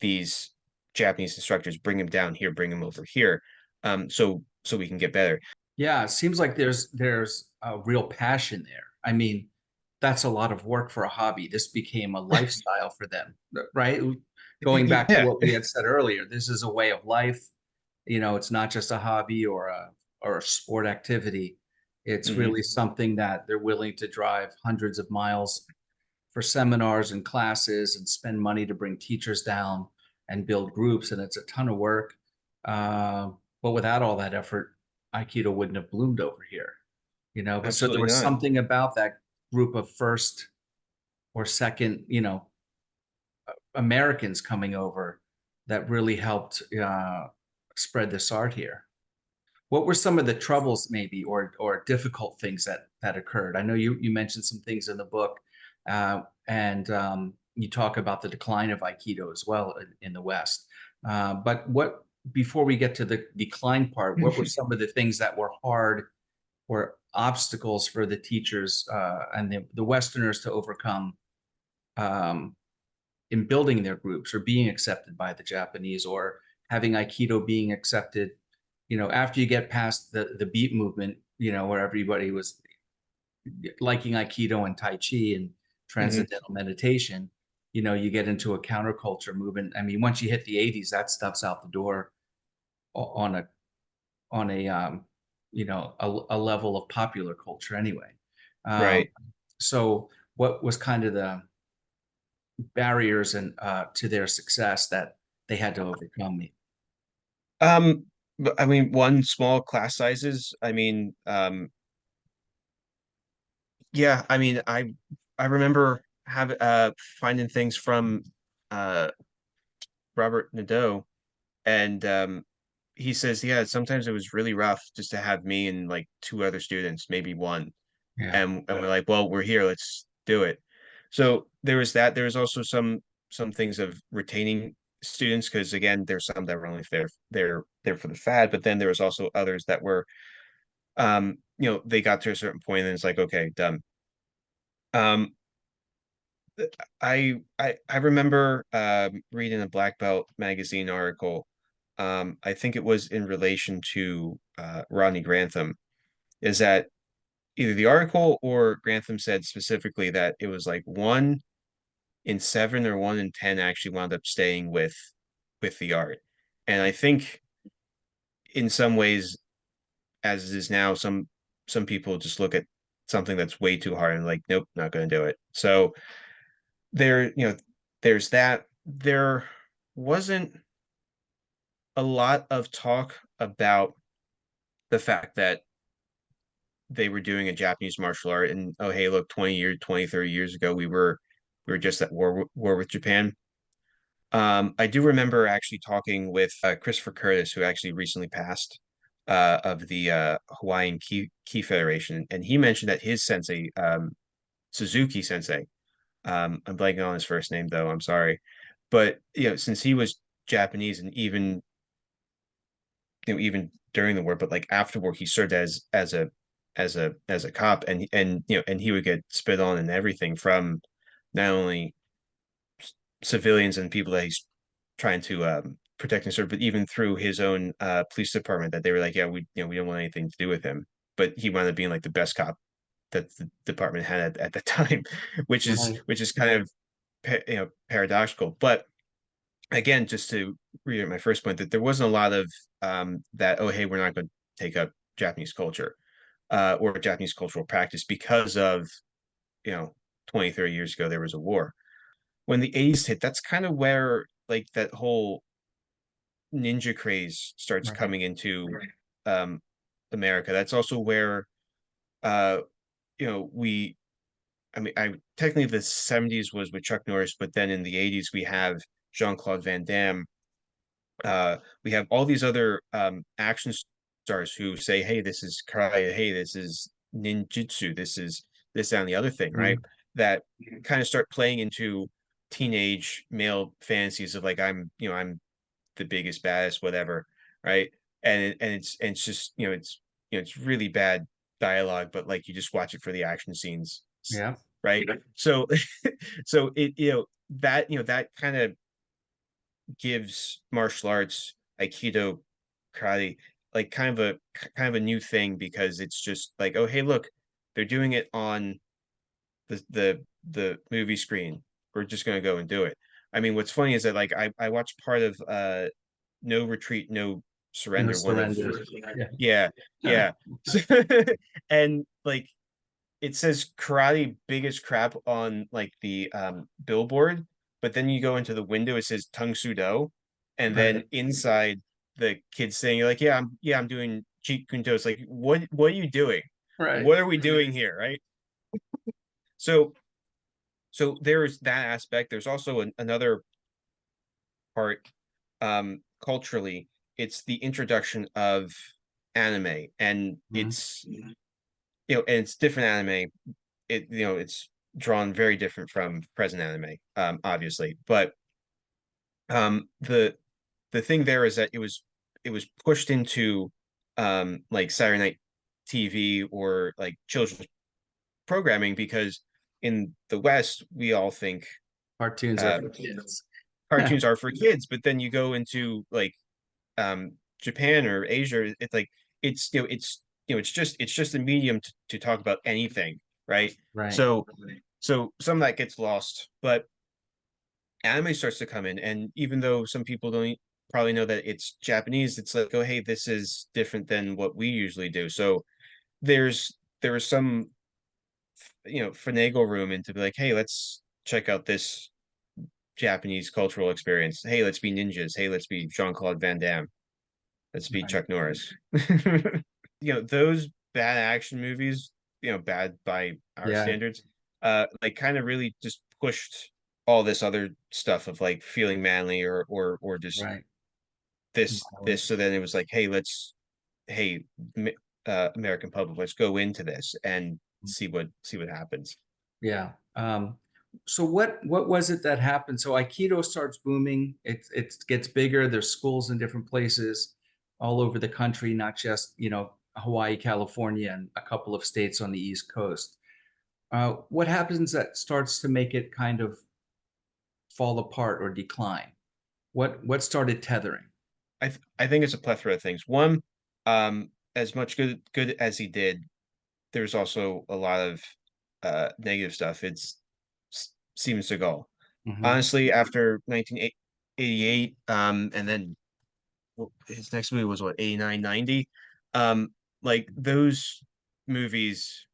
these Japanese instructors, bring them down here, bring them over here." So so we can get better. Yeah, it seems like there's a real passion there. I mean, that's a lot of work for a hobby. This became a lifestyle for them, right? Going back to Yeah. what we had said earlier, this is a way of life. It's not just a hobby or a sport activity. It's Hmm. really something that they're willing to drive hundreds of miles for seminars and classes and spend money to bring teachers down and build groups. And it's a ton of work. Uh, but without all that effort, Aikido wouldn't have bloomed over here, But so there Absolutely was not. something about that group of first or second, Americans coming over that really helped spread this art here. What were some of the troubles, maybe, or difficult things that occurred? I know you mentioned some things in the book, and you talk about the decline of Aikido as well in the West. But what before we get to the decline part, what were some of the things that were hard or obstacles for the teachers and the Westerners to overcome um, in building their groups or being accepted by the Japanese or having Aikido being accepted, after you get past the beat movement, where everybody was liking Aikido and Tai Chi and Hmm. transcendental meditation, you get into a counterculture movement. I mean, once you hit the 80s, that stuff's out the door on a level of popular culture anyway. Um, Right. so what was kind of the barriers and to their success that they had to overcome? But I mean, one, small class sizes. I mean, yeah, I mean, I remember finding things from uh Robert Nadeau, and he says, yeah, sometimes it was really rough just to have me and like two other students, maybe one, Yeah. and we're like, well, we're here, let's do it. So there was that. There was also some things of retaining students, because again, there's some that were only there for the fad, but then there was also others that were they got to a certain point and it's like, okay, done. Um, I remember reading a Black Belt magazine article. I think it was in relation to Rodney Grantham. Is that either the article or Grantham said specifically that it was like 1 in 7 or 1 in 10 actually wound up staying with the art. And I think in some ways, as it is now, some people just look at something that's way too hard and like, nope, not going to do it. So there, there's that. There wasn't a lot of talk about the fact that they were doing a Japanese martial art and, oh hey, look, 20 years, 20, 30 years ago we were just at war with Japan. I do remember actually talking with Christopher Curtis, who actually recently passed, of the Hawaiian Ki Federation, and he mentioned that his sensei, Suzuki Sensei, I'm blanking on his first name though, I'm sorry, but since he was Japanese, and even during the war, but like afterward, he served as a cop, and he would get spit on and everything from not only civilians and people that he's trying to protect and serve, but even through his own police department, that they were like, yeah, we don't want anything to do with him. But he wound up being like the best cop that the department had at the time, which is Right. which is kind of paradoxical. But again, just to reiterate my first point, that there wasn't a lot of that, oh hey, we're not going to take up Japanese culture or Japanese cultural practice because of you know 20, 30 years ago there was a war. When the 80s hit, that's kind of where like that whole ninja craze starts Right. coming into um America. That's also where uh we I mean I technically the 70s was with Chuck Norris, but then in the 80s we have Jean-Claude Van Damme. We have all these other action stars who say, hey, this is karate, hey, this is ninjutsu, this is this and the other thing, right? Mhm. That kind of start playing into teenage male fantasies of like, I'm the biggest, baddest, whatever, right? And it's just it's really bad dialogue, but like you just watch it for the action scenes, Yeah. right? So so that kind of gives martial arts, Aikido, karate, like kind of a new thing because it's just like, oh hey, look, they're doing it on the movie screen. We're just gonna go and do it. I mean, what's funny is that like I watched part of No Retreat, No No Surrender, one of surrender. yeah, Yeah. yeah. And like it says karate biggest crap on like the billboard, but then you go into the window, it says Tung Sudo, and then Right. inside the kids saying like, yeah, I'm doing Jeet Kune Do. It's like, what are you doing? Right. What are we doing here, right? So there's that aspect. There's also another part culturally. It's the introduction of anime, and Mhm. and it's different anime. It's drawn very different from present anime, obviously. But the thing there is that it was pushed into like Saturday Night TV or like children's programming because in the West we all think Cartoons are uh, for kids. cartoons are for kids, but then you go into like um Japan or Asia, it's like it's just a medium to talk about anything, right? Right. So some of that gets lost, but anime starts to come in, and even though some people don't probably know that it's Japanese, it's like, oh hey, this is different than what we usually do. So there is some finagle room into be like, hey, let's check out this Japanese cultural experience. Hey, let's be ninjas. Hey, let's be Jean-Claude Van Damme. Let's be Right. Chuck Norris. Those bad action movies, bad by our Yeah. standards, like kind of really just pushed all this other stuff of like feeling manly or just Right. this. So then it was like, hey, hey, American public, let's go into this and see what happens. Yeah. So what was it that happened? So Aikido starts booming. It gets bigger. There's schools in different places all over the country, not just, Hawaii, California, and a couple of states on the East Coast. What happens that starts to make it kind of fall apart or decline? What started tethering? I think it's a plethora of things. One, as much good as he did, there's also a lot of negative stuff. It's Steven Seagal. Hmm. Honestly, after 1988, and then his next movie was what, 89, 90. Like those movies,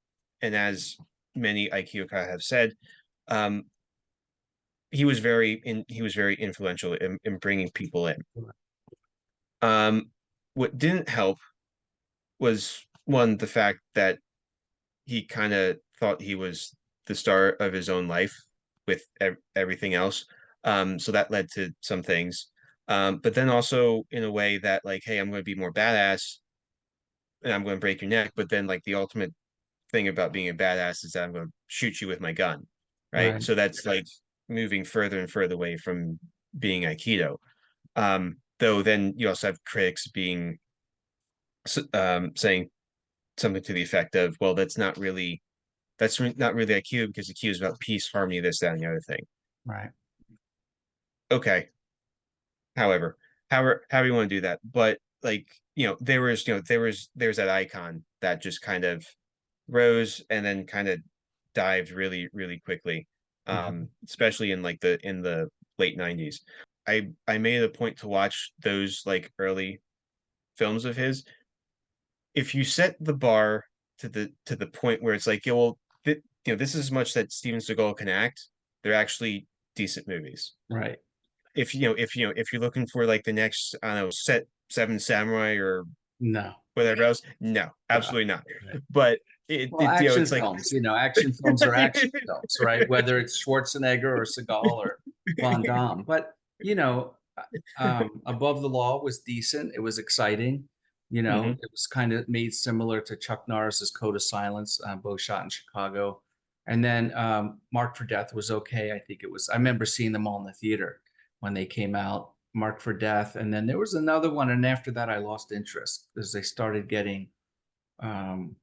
and as many Aikioka have said, um, he was very influential in bringing people in. What didn't help was one, the fact that he kind of thought he was the star of his own life with everything else. So that led to some things. But then also in a way that like, hey, I'm going to be more badass and I'm going to break your neck. But then like the ultimate thing about being a badass is that I'm going to shoot you with my gun, right? Right. So that's like moving further and further away from being Aikido. Though then you also have critics being saying something to the effect of, well, not really Aikido because Aikido is about peace, harmony, this, that, and the other thing. Right. Okay, however, however you want to do that, but like there's that icon that just kind of rose and then kind of dived really really quickly, Mhm. especially in like in the late 90s. I made a point to watch those like early films of his. If you set the bar to the point where it's like, yeah, well, this is as much that Steven Seagal can act. They're actually decent movies. Right. If you're looking for like the next, I don't know, set Seven Samurai or No. whatever else, no, Right. absolutely not. Right. But Well, action it's like films, action films are action films, right? Whether it's Schwarzenegger or Seagal or Van Damme. But, Above the Law was decent. It was exciting. Mhm. It was kind of made similar to Chuck Norris's Code of Silence, both shot in Chicago. And then Marked for Death was okay. I remember seeing them all in the theater when they came out, Marked for Death. And then there was another one. And after that, I lost interest because they started getting, um,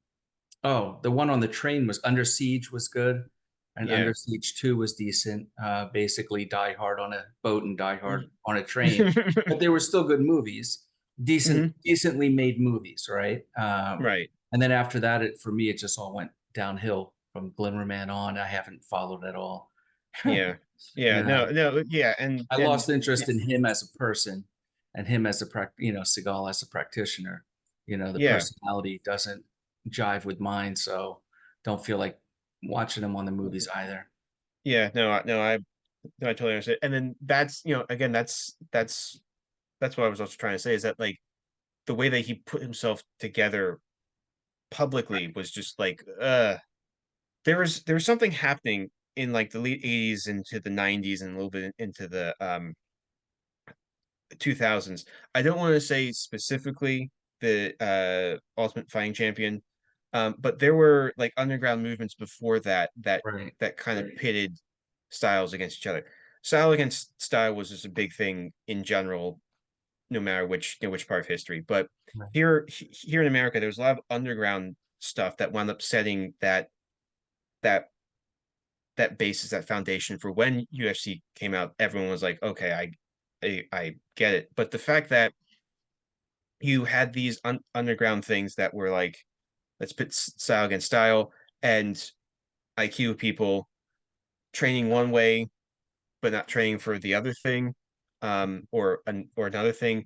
oh, the one on the train was Under Siege was good, and Yeah. Under Siege 2 was decent. Basically, Die Hard on a boat and Die Hard on a train, but they were still good movies. Hmm. decently made movies, right? Right. And then after that, for me, it just all went downhill from Glimmerman on. I haven't followed at all. Yeah. Yeah. You No, know, no, yeah. I And lost interest in him as a person and him as Seagal as a practitioner. The yeah. personality doesn't jive with mine, so don't feel like watching him on the movies either. Yeah. No, no, no, I totally understand. And then that's, again, that's what I was also trying to say is that like the way that he put himself together publicly was just like there was something happening in like the late 80s into the 90s and a little bit into the 2000s. I don't want to say specifically the Ultimate Fighting Champion, but there were like underground movements before that Right. that kind of pitted styles against each other. Style against style was just a big thing in general, no matter which part of history. But Right. here in America, there was a lot of underground stuff that wound up setting that that basis, that foundation for when UFC came out. Everyone was like, okay, I get it. But the fact that you had these underground things that were like, let's put style against style, and IQ people training one way but not training for the other thing, or another thing,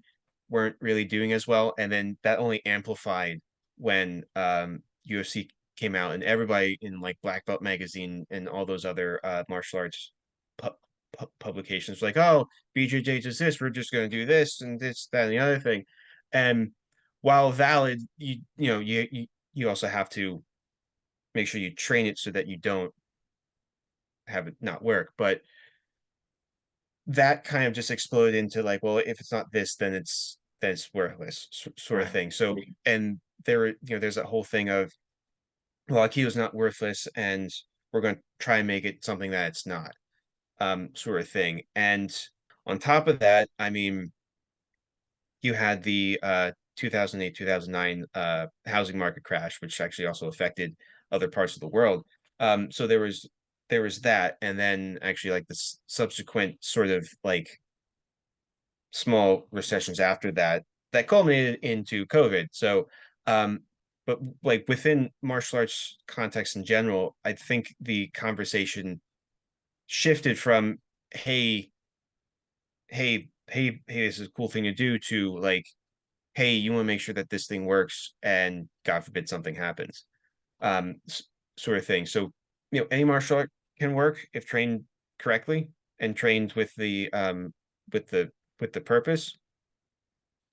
weren't really doing as well. And then that only amplified when UFC came out, and everybody in like Black Belt magazine and all those other martial arts pu publications like, oh, BJJ does this, we're just going to do this and this, that, and the other thing. And while valid, you also have to make sure you train it so that you don't have it not work. But that kind of just exploded into like, well, if it's not this, then it's worthless, sort of Right. thing. So, and there's that whole thing of, well, Aikido is not worthless, and we're going to try and make it something that it's not, sort of thing. And on top of that, I mean, you had the 2008 2009 housing market crash, which actually also affected other parts of the world. So there was that, and then actually like the subsequent sort of like small recessions after that that culminated into COVID. So, but like within martial arts context in general, I think the conversation shifted from, hey, hey, this is a cool thing to do, to like, hey, you want to make sure that this thing works, and God forbid something happens, sort of thing. So, any martial art can work if trained correctly and trained with the with the purpose.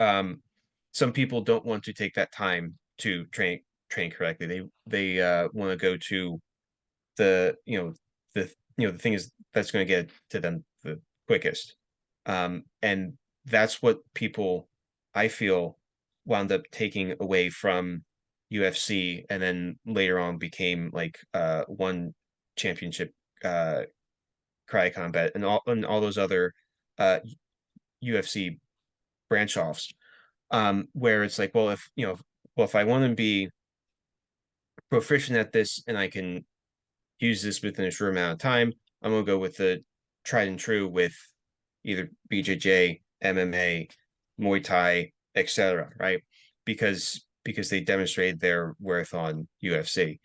Some people don't want to take that time to train correctly. They want to go to the the thing is that's going to get to them the quickest. And that's what people, I feel, wound up taking away from UFC, and then later on became like one championship, karate combat, and all those other uh UFC branch offs, where it's like, well, if I want to be proficient at this and I can use this within a short amount of time, I'm gonna go with the tried and true with either BJJ, MMA, Muay Thai, etc. Right? Because they demonstrated their worth on UFC.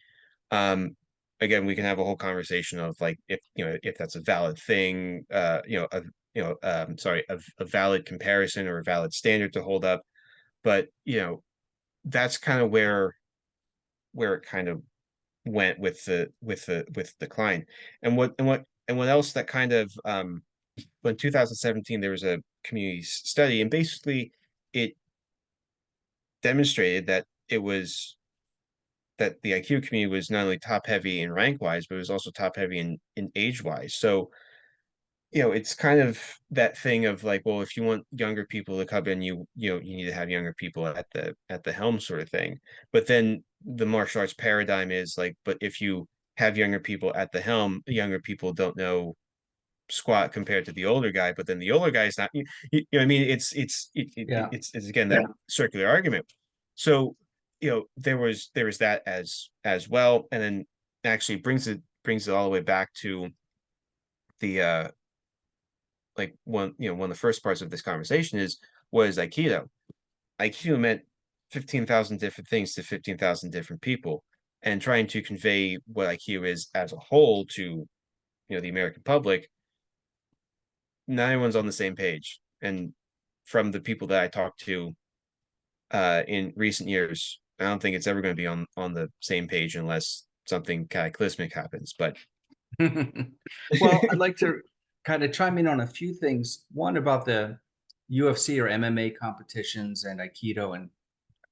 Um, Again, we can have a whole conversation of like, if that's a valid thing, sorry, a valid comparison or a valid standard to hold up. But that's kind of where it kind of went with decline. And what else that kind of, when 2017 there was a community study, and basically it demonstrated that the IQ community was not only top heavy in rank wise, but it was also top heavy in age wise. So it's kind of that thing of like, well, if you want younger people to come in, you need to have younger people at the helm, sort of thing. But then the martial arts paradigm is like, but if you have younger people at the helm, younger people don't know squat compared to the older guy, but then the older guy is not, what I mean? Yeah. It's again that circular argument. So, there was that as well. And then actually brings it all the way back to the like one of the first parts of this conversation is, what is Aikido? Aikido meant 15,000 different things to 15,000 different people, and trying to convey what Aikido is as a whole to, the American public, not everyone's on the same page. And from the people that I talked to in recent years, I don't think it's ever going to be on the same page unless something cataclysmic happens. But Well, I'd like to kind of chime in on a few things. One about the UFC or MMA competitions and Aikido and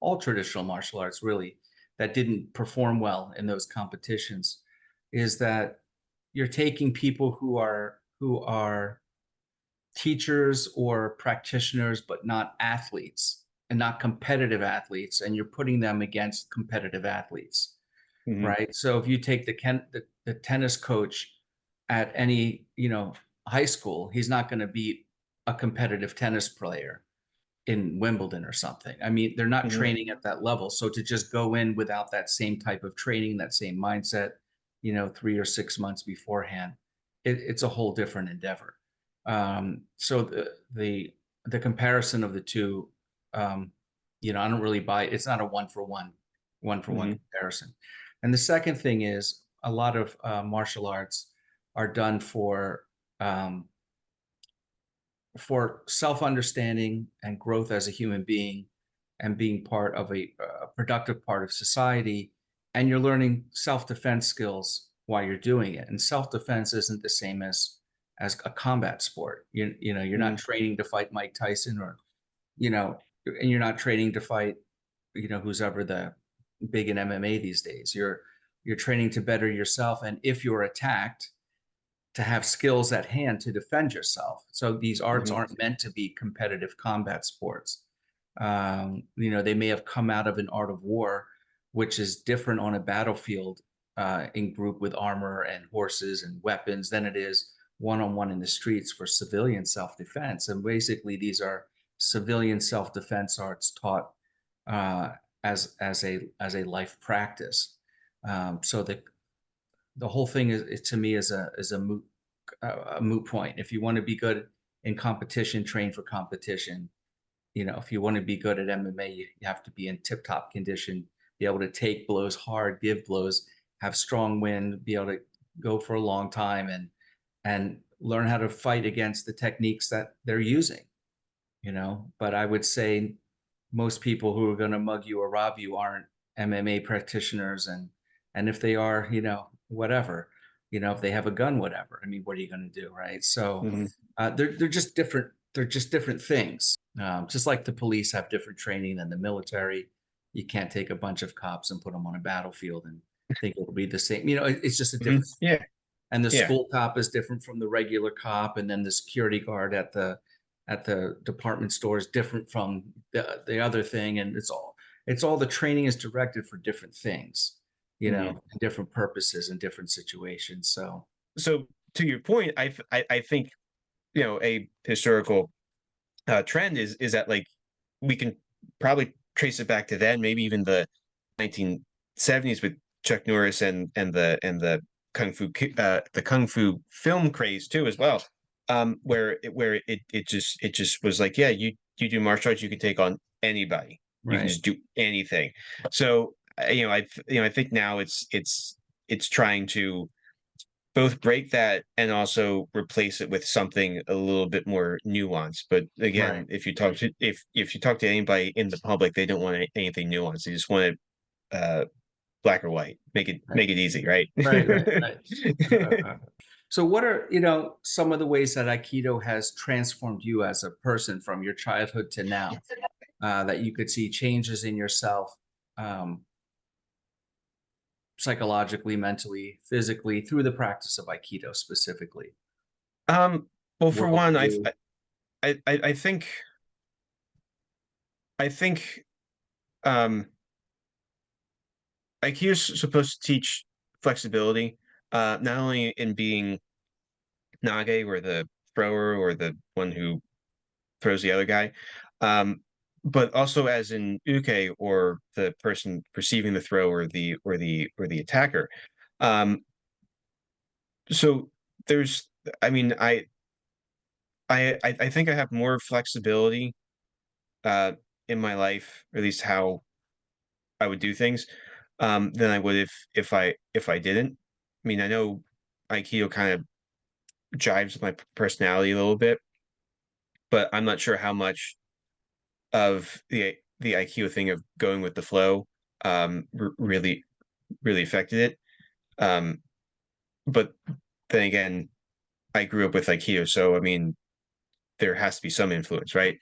all traditional martial arts really that didn't perform well in those competitions is that you're taking people who are teachers or practitioners but not athletes and not competitive athletes, and you're putting them against competitive athletes, mhm, right? So if you take the tennis coach at any high school, he's not going to beat a competitive tennis player in Wimbledon or something. I mean, they're not mhm, training at that level. So to just go in without that same type of training, that same mindset, 3 or 6 months beforehand, it's a whole different endeavor. So the comparison of the two, I don't really buy it. It's not a one for one mhm, comparison. And the second thing is a lot of martial arts are done um, for self-understanding and growth as a human being and being part of a productive part of society, and you're learning self-defense skills while you're doing it. And self-defense isn't the same as a combat sport. You're not mhm, training to fight Mike Tyson, or and you're not training to fight who's ever the big in MMA these days. You're training to better yourself, and if you're attacked, to have skills at hand to defend yourself. So these arts mhm, aren't meant to be competitive combat sports. They may have come out of an art of war, which is different on a battlefield in group with armor and horses and weapons than it is one-on-one in the streets for civilian self-defense. And basically, these are civilian self-defense arts taught uh, as a life practice. So the whole thing is to me is a moot point. If you want to be good in competition, train for competition. If you want to be good at MMA, you have to be in tip-top condition, be able to take blows hard, give blows, have strong wind, be able to go for a long time, and learn how to fight against the techniques that they're using. But I would say most people who are going to mug you or rob you aren't MMA practitioners, and if they are, whatever, if they have a gun, whatever. I mean, what are you going to do, right? So mhm, they're just different. They're just different things. Just like the police have different training than the military. You can't take a bunch of cops and put them on a battlefield and think it'll be the same. It's just a mhm. different. Yeah, And the yeah. school cop is different from the regular cop, and then the security guard at the department store is different from the other thing, and it's all the training is directed for different things, Mhm. different purposes and different situations. So So to your point, I think a historical trend is that, like, we can probably trace it back to then, maybe even the 1970s with Chuck Norris and the the kung fu film craze too as well. Where it just was like, yeah, you do martial arts, you can take on anybody, you can right, just do anything. So I think now it's trying to both break that and also replace it with something a little bit more nuanced. But right, again, if you talk to anybody in the public, they don't want anything nuanced. They just want it black or white. Make it right, make it easy, right? right. So what are some of the ways that Aikido has transformed you as a person from your childhood to now, that you could see changes in yourself, um, psychologically, mentally, physically, through the practice of Aikido specifically? um, well, for one, Worldview, I think um, Aikido is supposed to teach flexibility, not only in being Nage, or the thrower, or the one who throws the other guy, um, but also as in Uke, or the person receiving the throw, or the attacker. Um, so there's, I mean, I think I have more flexibility uh, in my life, or at least how I would do things, than I would if I didn't. I mean, I know Aikido kind of jives with my personality a little bit, but I'm not sure how much of the Aikido thing of going with the flow really affected it. Um, but then again, I grew up with Aikido, so I mean, there has to be some influence, right?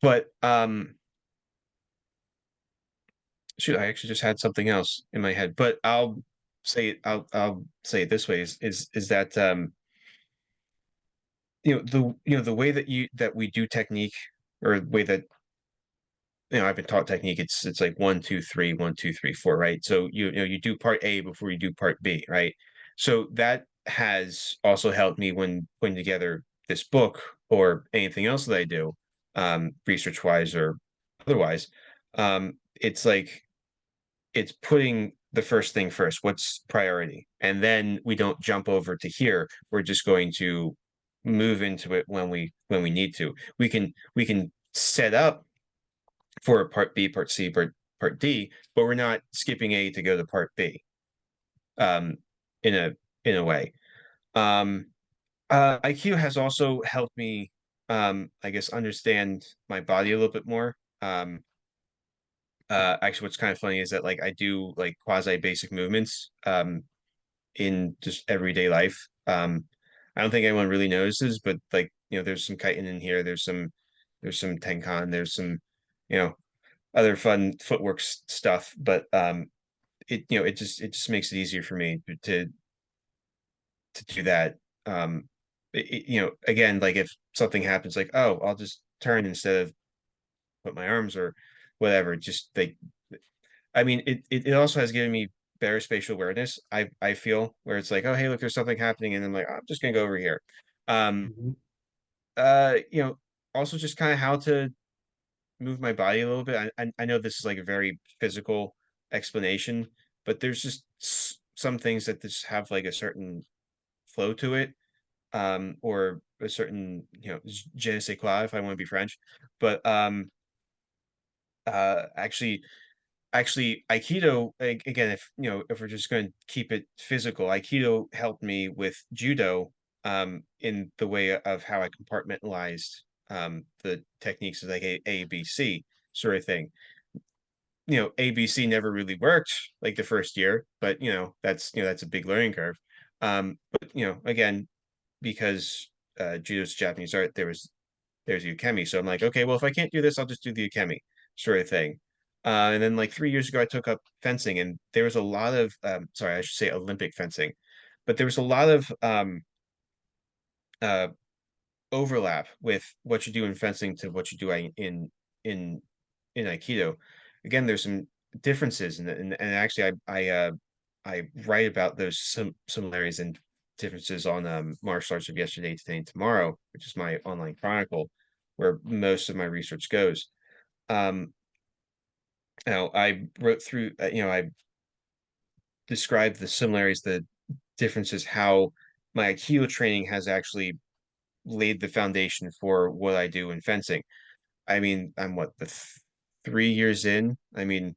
But shoot, I actually just had something else in my head, but I'll say it this way is that the way that we do technique, or the way that I've been taught technique, it's like 1 2 3 1 2 3 4, right? So you do part A before you do part B, right? So that has also helped me when putting together this book or anything else that I do, research wise or otherwise. It's like it's putting the first thing first. What's priority? And then we don't jump over to here. We're just going to move into it when we need to. We can set up for part B, part C, part D, but we're not skipping A to go to part B. Um, in a way. Um, IQ has also helped me, I guess, understand my body a little bit more. Actually, what's kind of funny is that like I do like quasi basic movements in just everyday life. I don't think anyone really notices, but like there's some chitin in here. There's some tenkan. There's some you know other fun footwork stuff. But it just makes it easier for me to do that. Again, like if something happens, like oh, I'll just turn instead of put my arms or whatever. Just like I mean, it also has given me better spatial awareness. I feel where it's like, oh, hey, look, there's something happening, and I'm like, I'm just gonna go over here. Um, Mhm. uh, you know, Also just kind of how to move my body a little bit. I know this is like a very physical explanation, but there's just some things that just have like a certain flow to it, or a certain, je ne sais quoi, if I want to be French. But actually, Aikido, again, if we're just going to keep it physical, Aikido helped me with judo, in the way of how I compartmentalized the techniques of like ABC sort of thing. ABC never really worked like the first year, but that's a big learning curve. But again, because judo's Japanese art, there's ukemi. So I'm like, okay, well, if I can't do this, I'll just do the ukemi sort of thing. And then like 3 years ago, I took up fencing, and there was a lot of sorry, I should say Olympic fencing, but there was a lot of uh, overlap with what you do in fencing to what you do in in Aikido. Again, there's some differences, and actually, I write about those similarities and differences on martial arts of yesterday, today, and tomorrow, which is my online chronicle, where most of my research goes. Um, Now, I wrote through, I described the similarities, the differences, how my Aikido training has actually laid the foundation for what I do in fencing. I mean, I'm what, the 3 years in. I mean,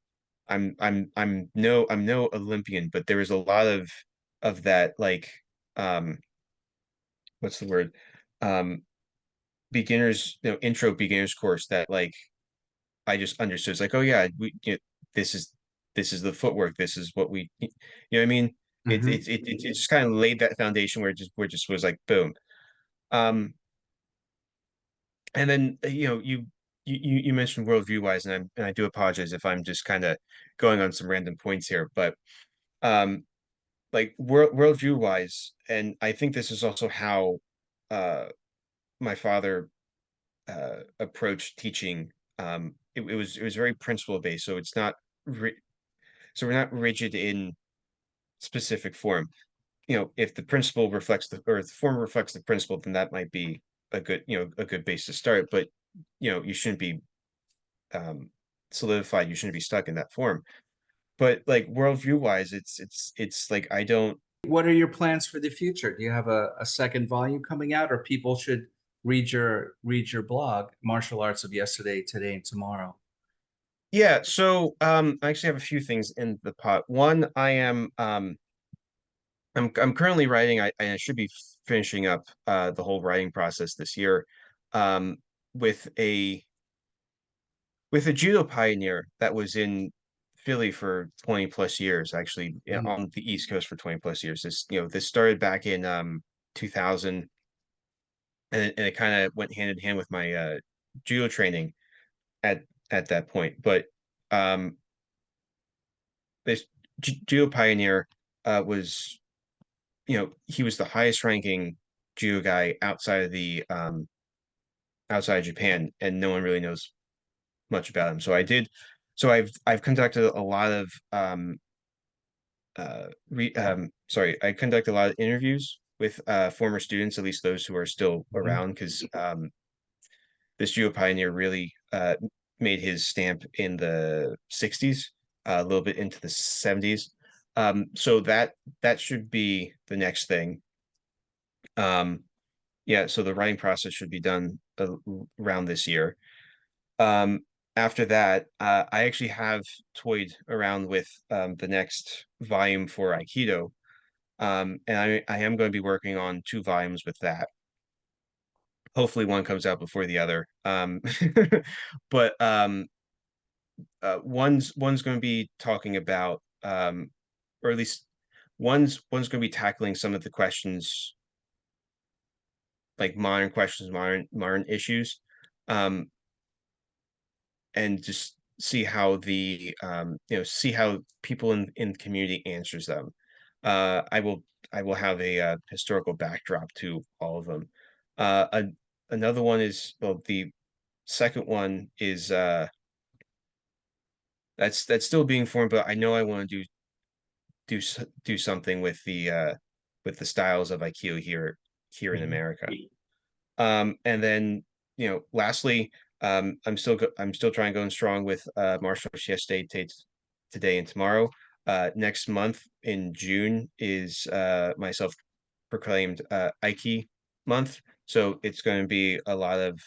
I'm no Olympian, but there was a lot of that, like, um what's the word, um beginners, intro beginners course, that like I just understood. It's like, oh yeah, this is this is the footwork. This is what what I mean. Mhm. It just kind of laid that foundation where it just was like boom. Um, and then you mentioned worldview wise, and I do apologize if I'm just kind of going on some random points here, but um, like worldview wise, and I think this is also how uh my father approached teaching. It was very principle based, so it's not so we're not rigid in specific form. If the principle reflects or the form reflects the principle, then that might be a good base to start. But you shouldn't be um, solidified. You shouldn't be stuck in that form. But like worldview wise, it's like I don't. What are your plans for the future? Do you have a second volume coming out, or people should read your blog, Martial Arts of Yesterday, Today, and Tomorrow? Yeah, so I actually have a few things in the pot. One, I'm currently writing. I should be finishing up the whole writing process this year, um, with a judo pioneer that was in Philly for 20 plus years, actually, yeah, Mm. on the East Coast for 20 plus years. This started back in 2000, and it kind of went hand in hand with my judo training at that point. But um, this judo pioneer was, he was the highest ranking judo guy outside of Japan, and no one really knows much about him. So I've conducted a lot of sorry, I conduct a lot of interviews with former students, at least those who are still Mhm. around, because this judo pioneer really made his stamp in the 60s, a little bit into the 70s. So that should be the next thing. Um, yeah, so the writing process should be done around this year. Um, After that, I actually have toyed around with the next volume for Aikido. And I am going to be working on two volumes with that. Hopefully one comes out before the other. But one's going to be talking about, or at least one's going to be tackling some of the questions, like modern questions, modern issues, um, and just see how see how people in the community answers them. I will have a historical backdrop to all of them. Another one is, well, the second one is that's still being formed, but I know I want to do something with the styles of Aikido here in Mhm. America. And then, lastly, I'm still trying going strong with martial arts yesterday, today, and tomorrow. Next month in June is my self-proclaimed Aiki month, so it's going to be a lot of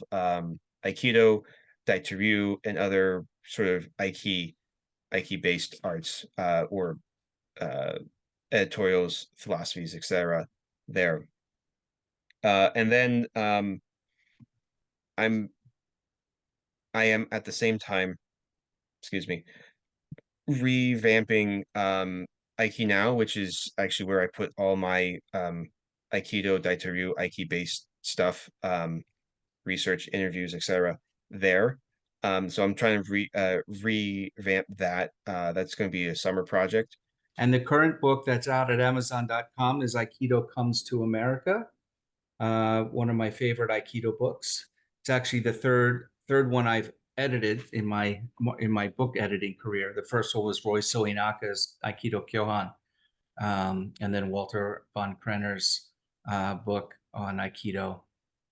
Aikido, Daitaryu, and other sort of Aiki based arts, or uh, editorials, philosophies, etc. There, and then I'm I am at the same time, excuse me, revamping Aiki Now, which is actually where I put all my Aikido, Daitaryu, Aiki based stuff, research, interviews, etc. there. So I'm trying to revamp that. That's going to be a summer project. And the current book that's out at Amazon.com is Aikido Comes to America, one of my favorite Aikido books. It's actually the third one I've edited in my book editing career. The first one was Roy Soinaka's Aikido Kyohan, and then Walter von Krenner's book on Aikido,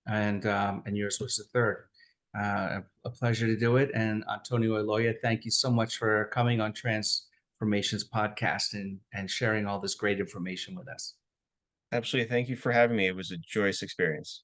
and yours was the third. A pleasure to do it. And Antonio Aloia, thank you so much for coming on Transformations podcast and sharing all this great information with us. Absolutely. Thank you for having me. It was a joyous experience.